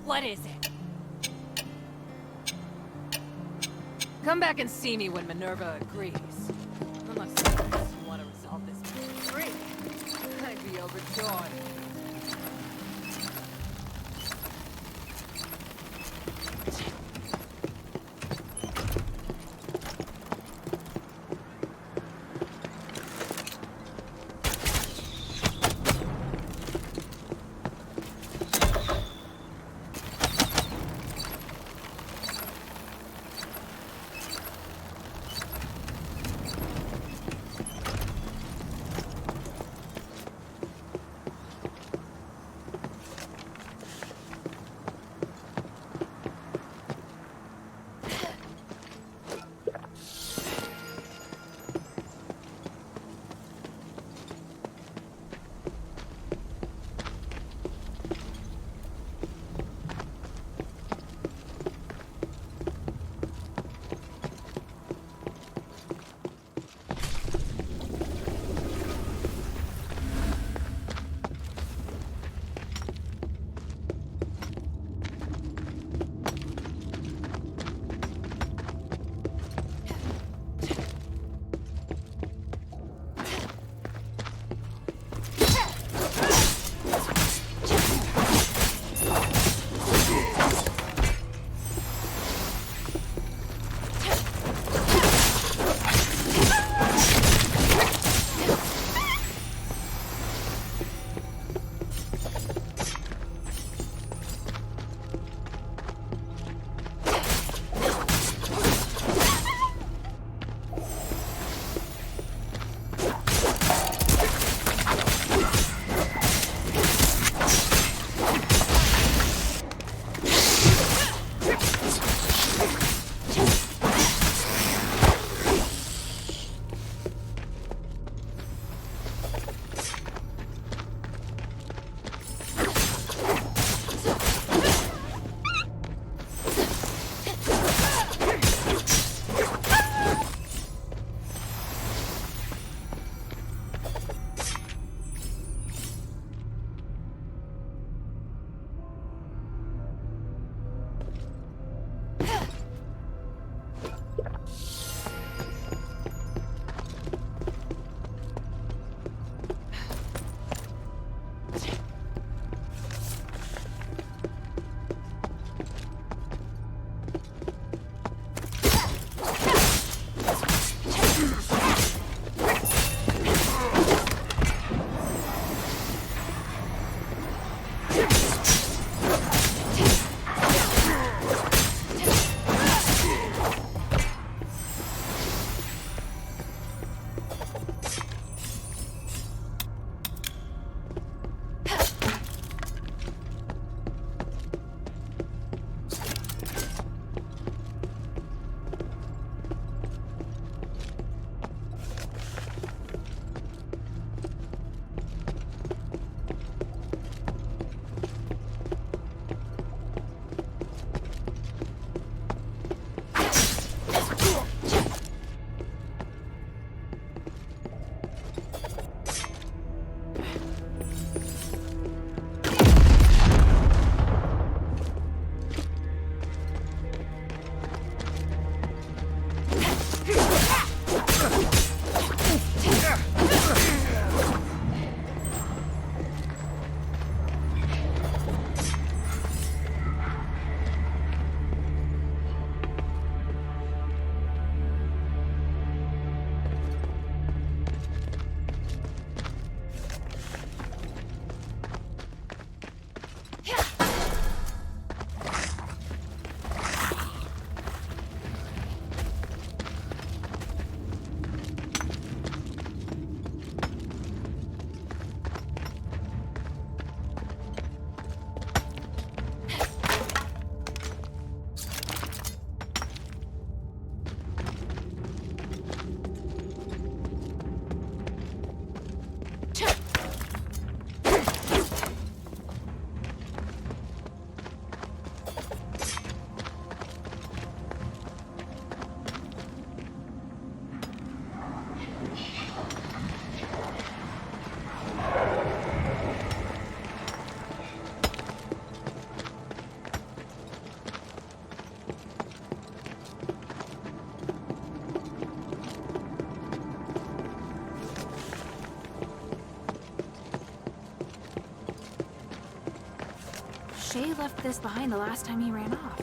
What is it? Come back and see me when Minerva agrees. Unless, of course, you want to resolve this for free. I'd be overjoyed. Shay left this behind the last time he ran off.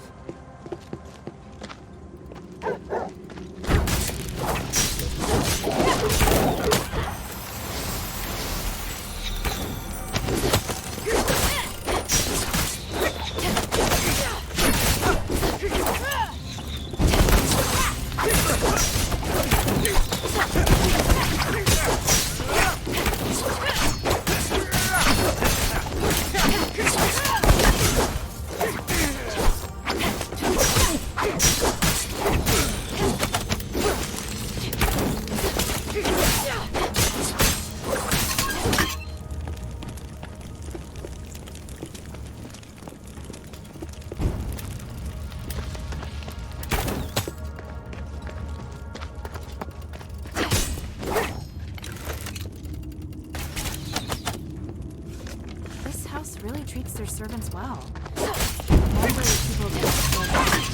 Really treats their servants well. Wonder if people get so much.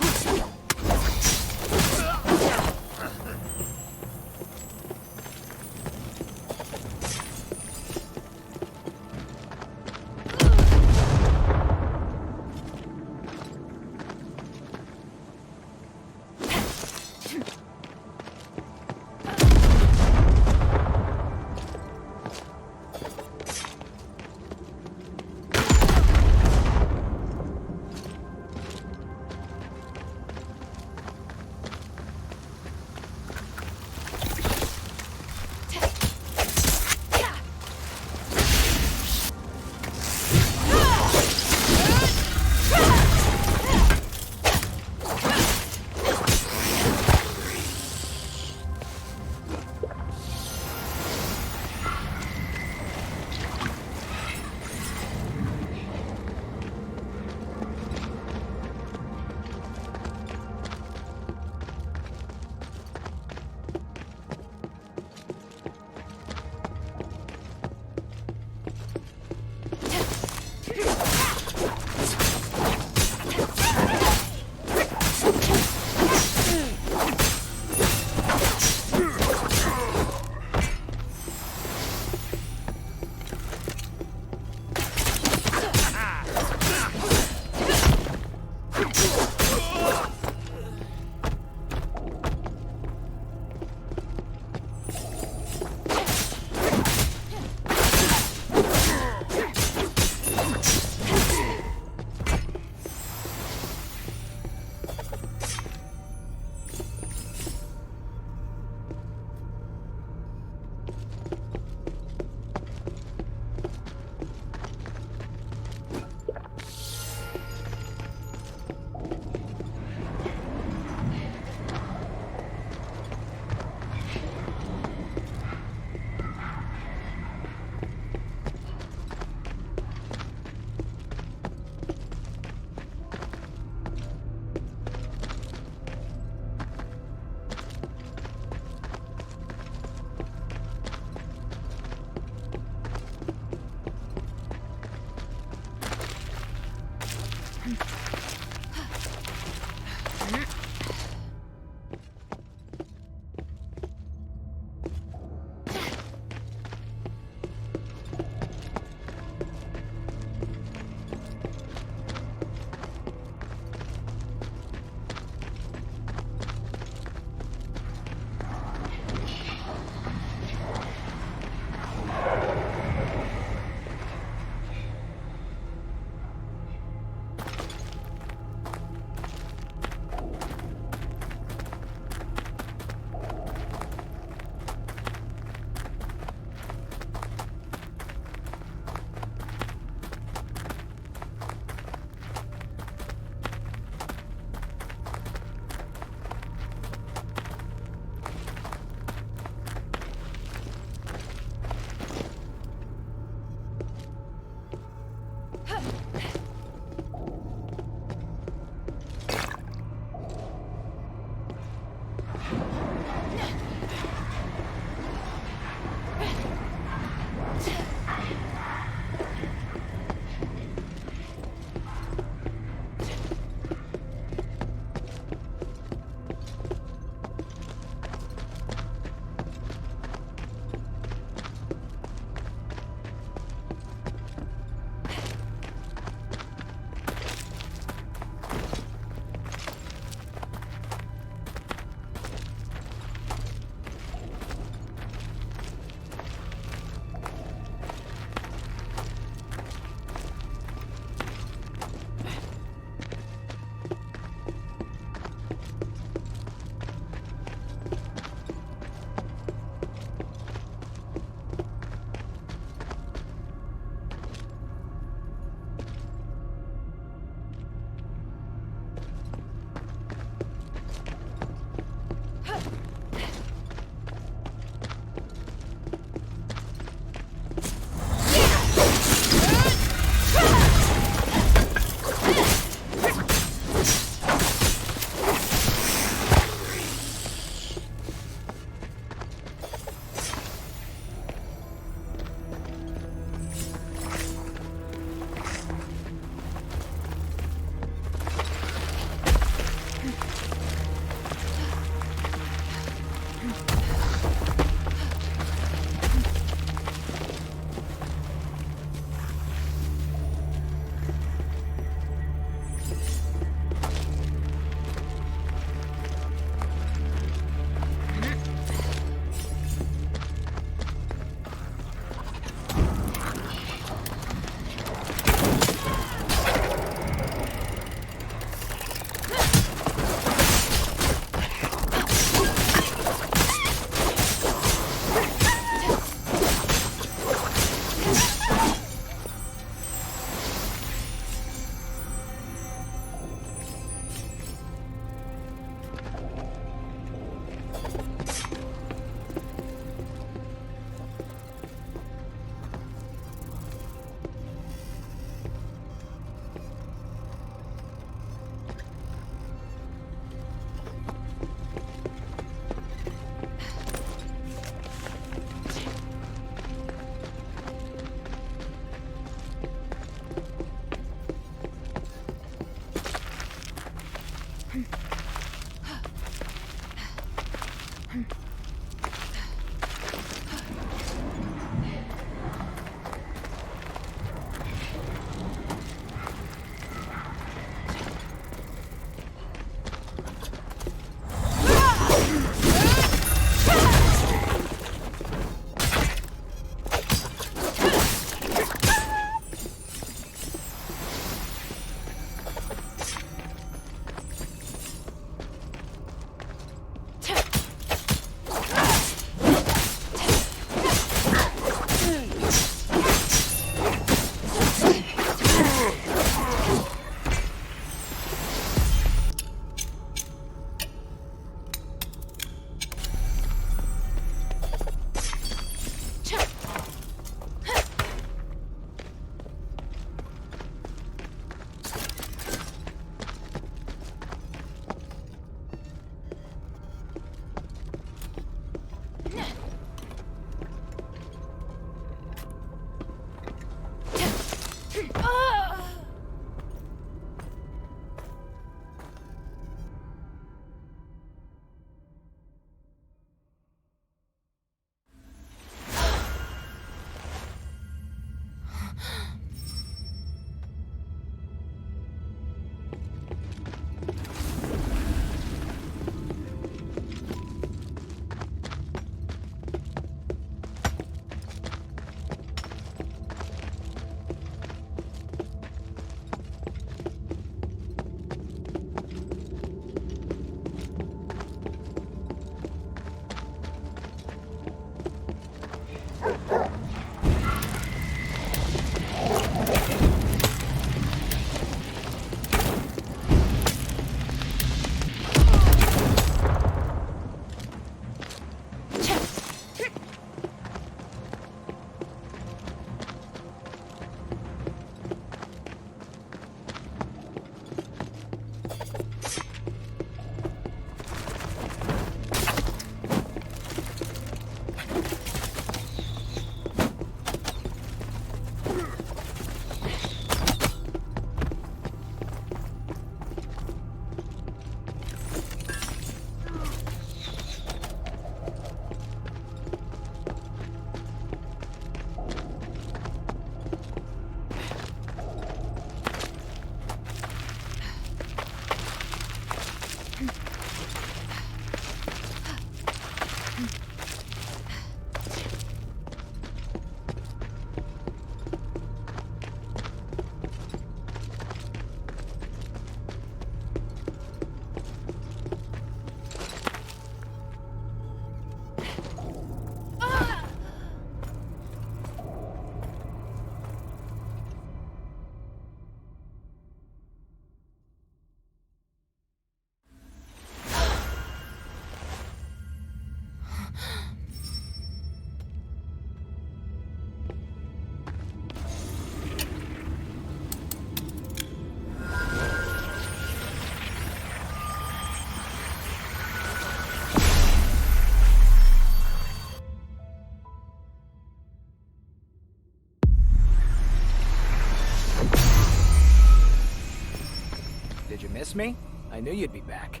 Did you miss me? I knew you'd be back.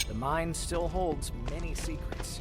The mine still holds many secrets.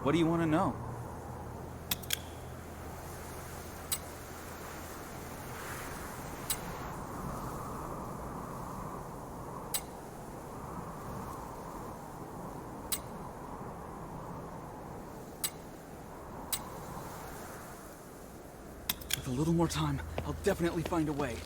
What do you want to know? With a little more time, I'll definitely find a way.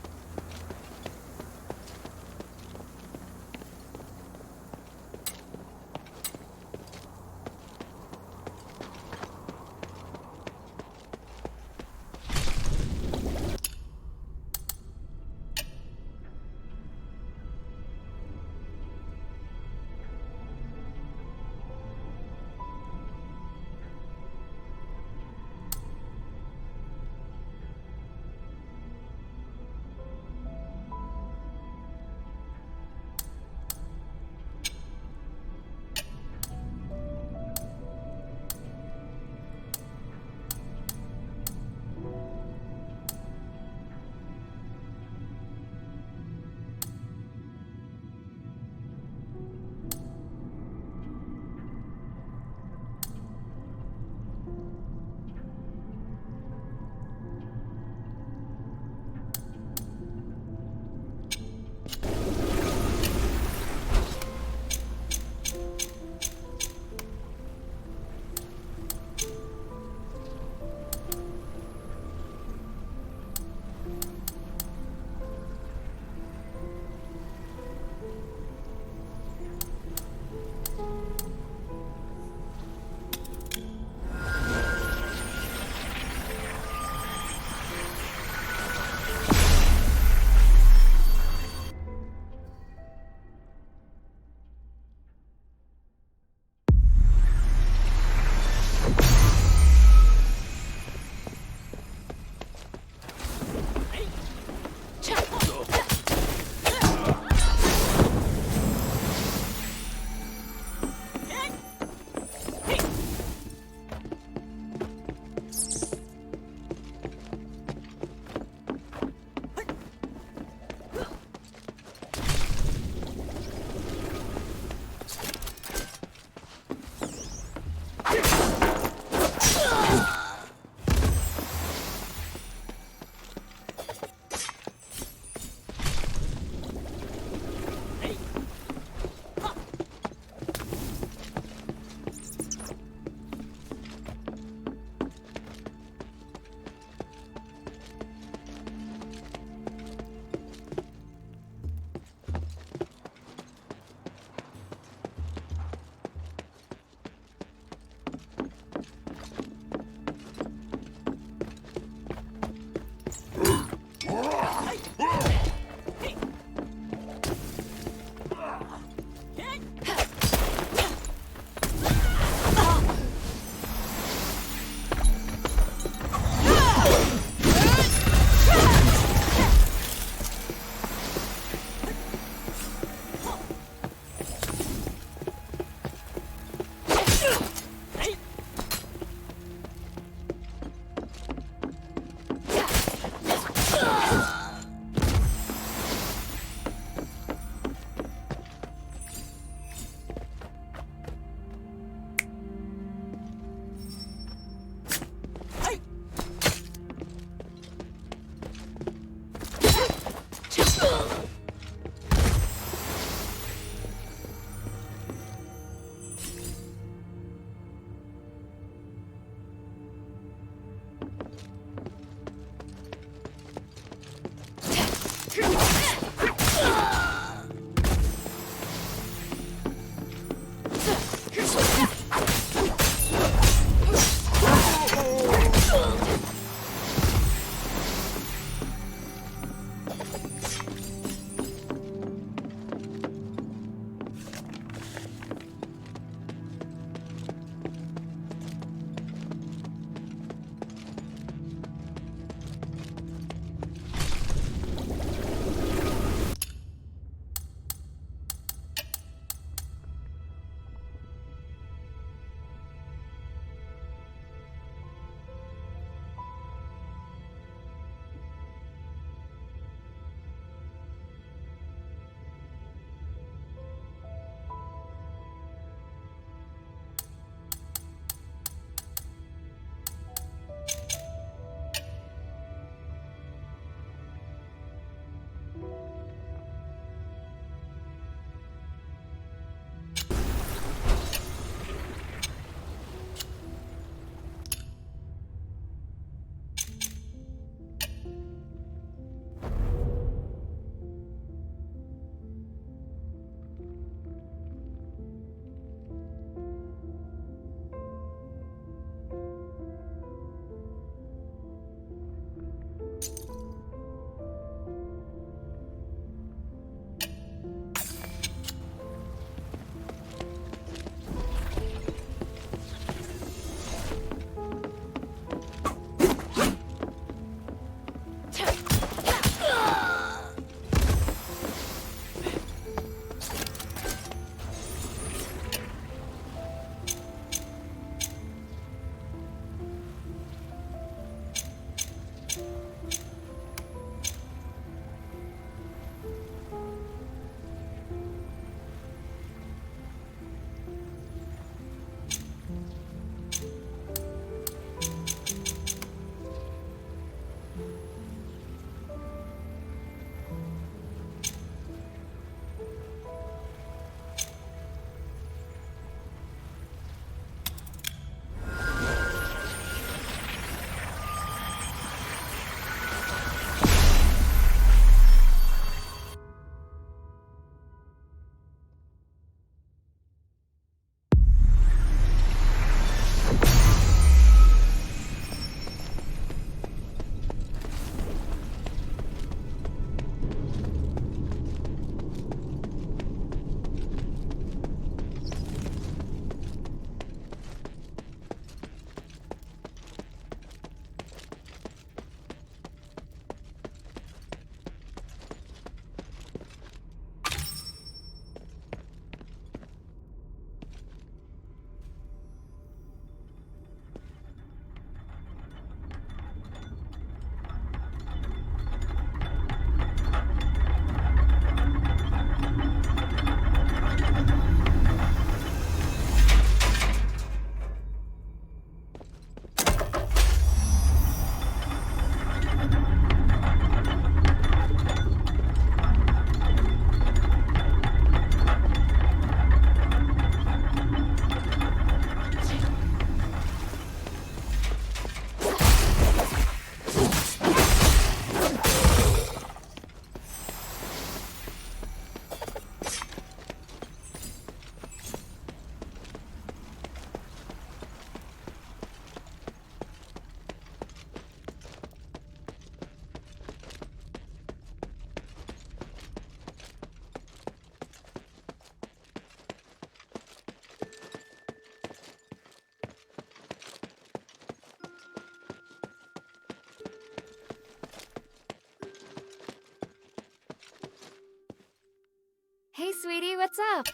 sweetie, what's up?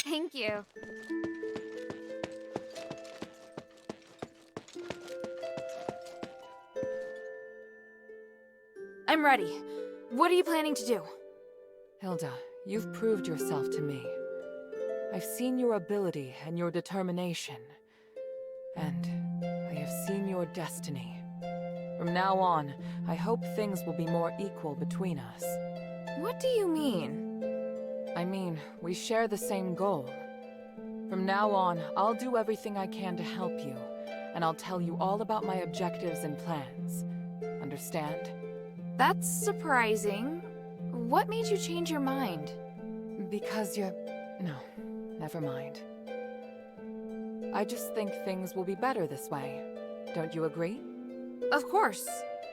Thank you. I'm ready. What are you planning to do? Hilda, you've proved yourself to me. I've seen your ability and your determination. And I have seen your destiny. From now on, I hope things will be more equal between us. What do you mean? I mean, we share the same goal. From now on, I'll do everything I can to help you, and I'll tell you all about my objectives and plans. Understand? That's surprising. What made you change your mind? Because you're... No, never mind. I just think things will be better this way. Don't you agree? Of course.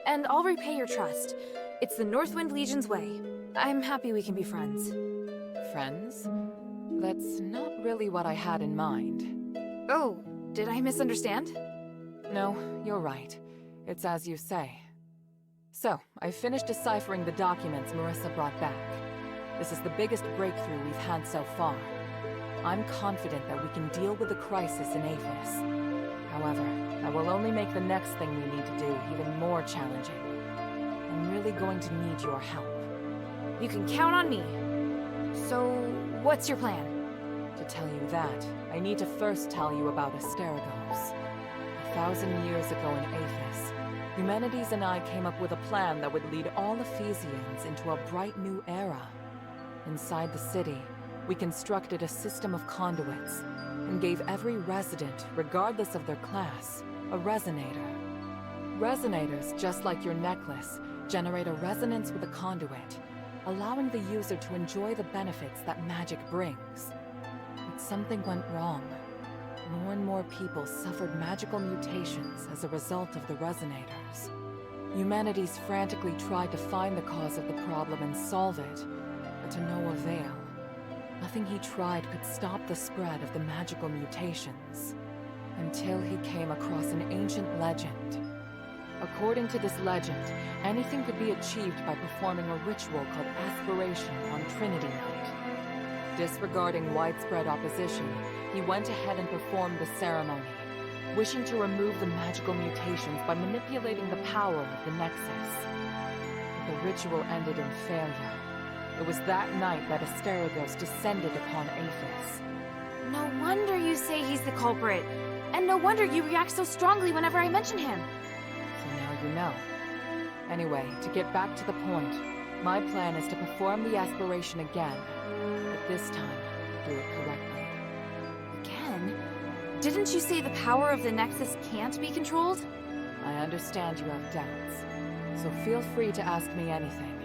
And I'll repay your trust. It's the Northwind Legion's way. I'm happy we can be friends. Friends? That's not really what I had in mind. Oh, did I misunderstand? No, you're right. It's as you say. So, I finished deciphering the documents Marissa brought back. This is the biggest breakthrough we've had so far. I'm confident that we can deal with the crisis in Aphis. However, that will only make the next thing we need to do even more challenging. I'm really going to need your help. You can count on me. So, what's your plan? To tell you that, I need to first tell you about Asterigos. 1,000 years ago in Aphis, Humanities and I came up with a plan that would lead all Ephesians into a bright new era. Inside the city, we constructed a system of conduits and gave every resident, regardless of their class, a resonator. Resonators, just like your necklace, generate a resonance with a conduit, allowing the user to enjoy the benefits that magic brings. But something went wrong. More and more people suffered magical mutations as a result of the resonators. Humanities frantically tried to find the cause of the problem and solve it, but to no avail. Nothing he tried could stop the spread of the magical mutations, until he came across an ancient legend. According to this legend, anything could be achieved by performing a ritual called Aspiration on Trinity Night. Disregarding widespread opposition, he went ahead and performed the ceremony, wishing to remove the magical mutations by manipulating the power of the Nexus. But the ritual ended in failure. It was that night that Asterigos descended upon Aphis. No wonder you say he's the culprit. And no wonder you react so strongly whenever I mention him. So now you know. Anyway, to get back to the point, my plan is to perform the aspiration again, but this time, do it correctly. Again? Didn't you say the power of the Nexus can't be controlled? I understand you have doubts, so feel free to ask me anything.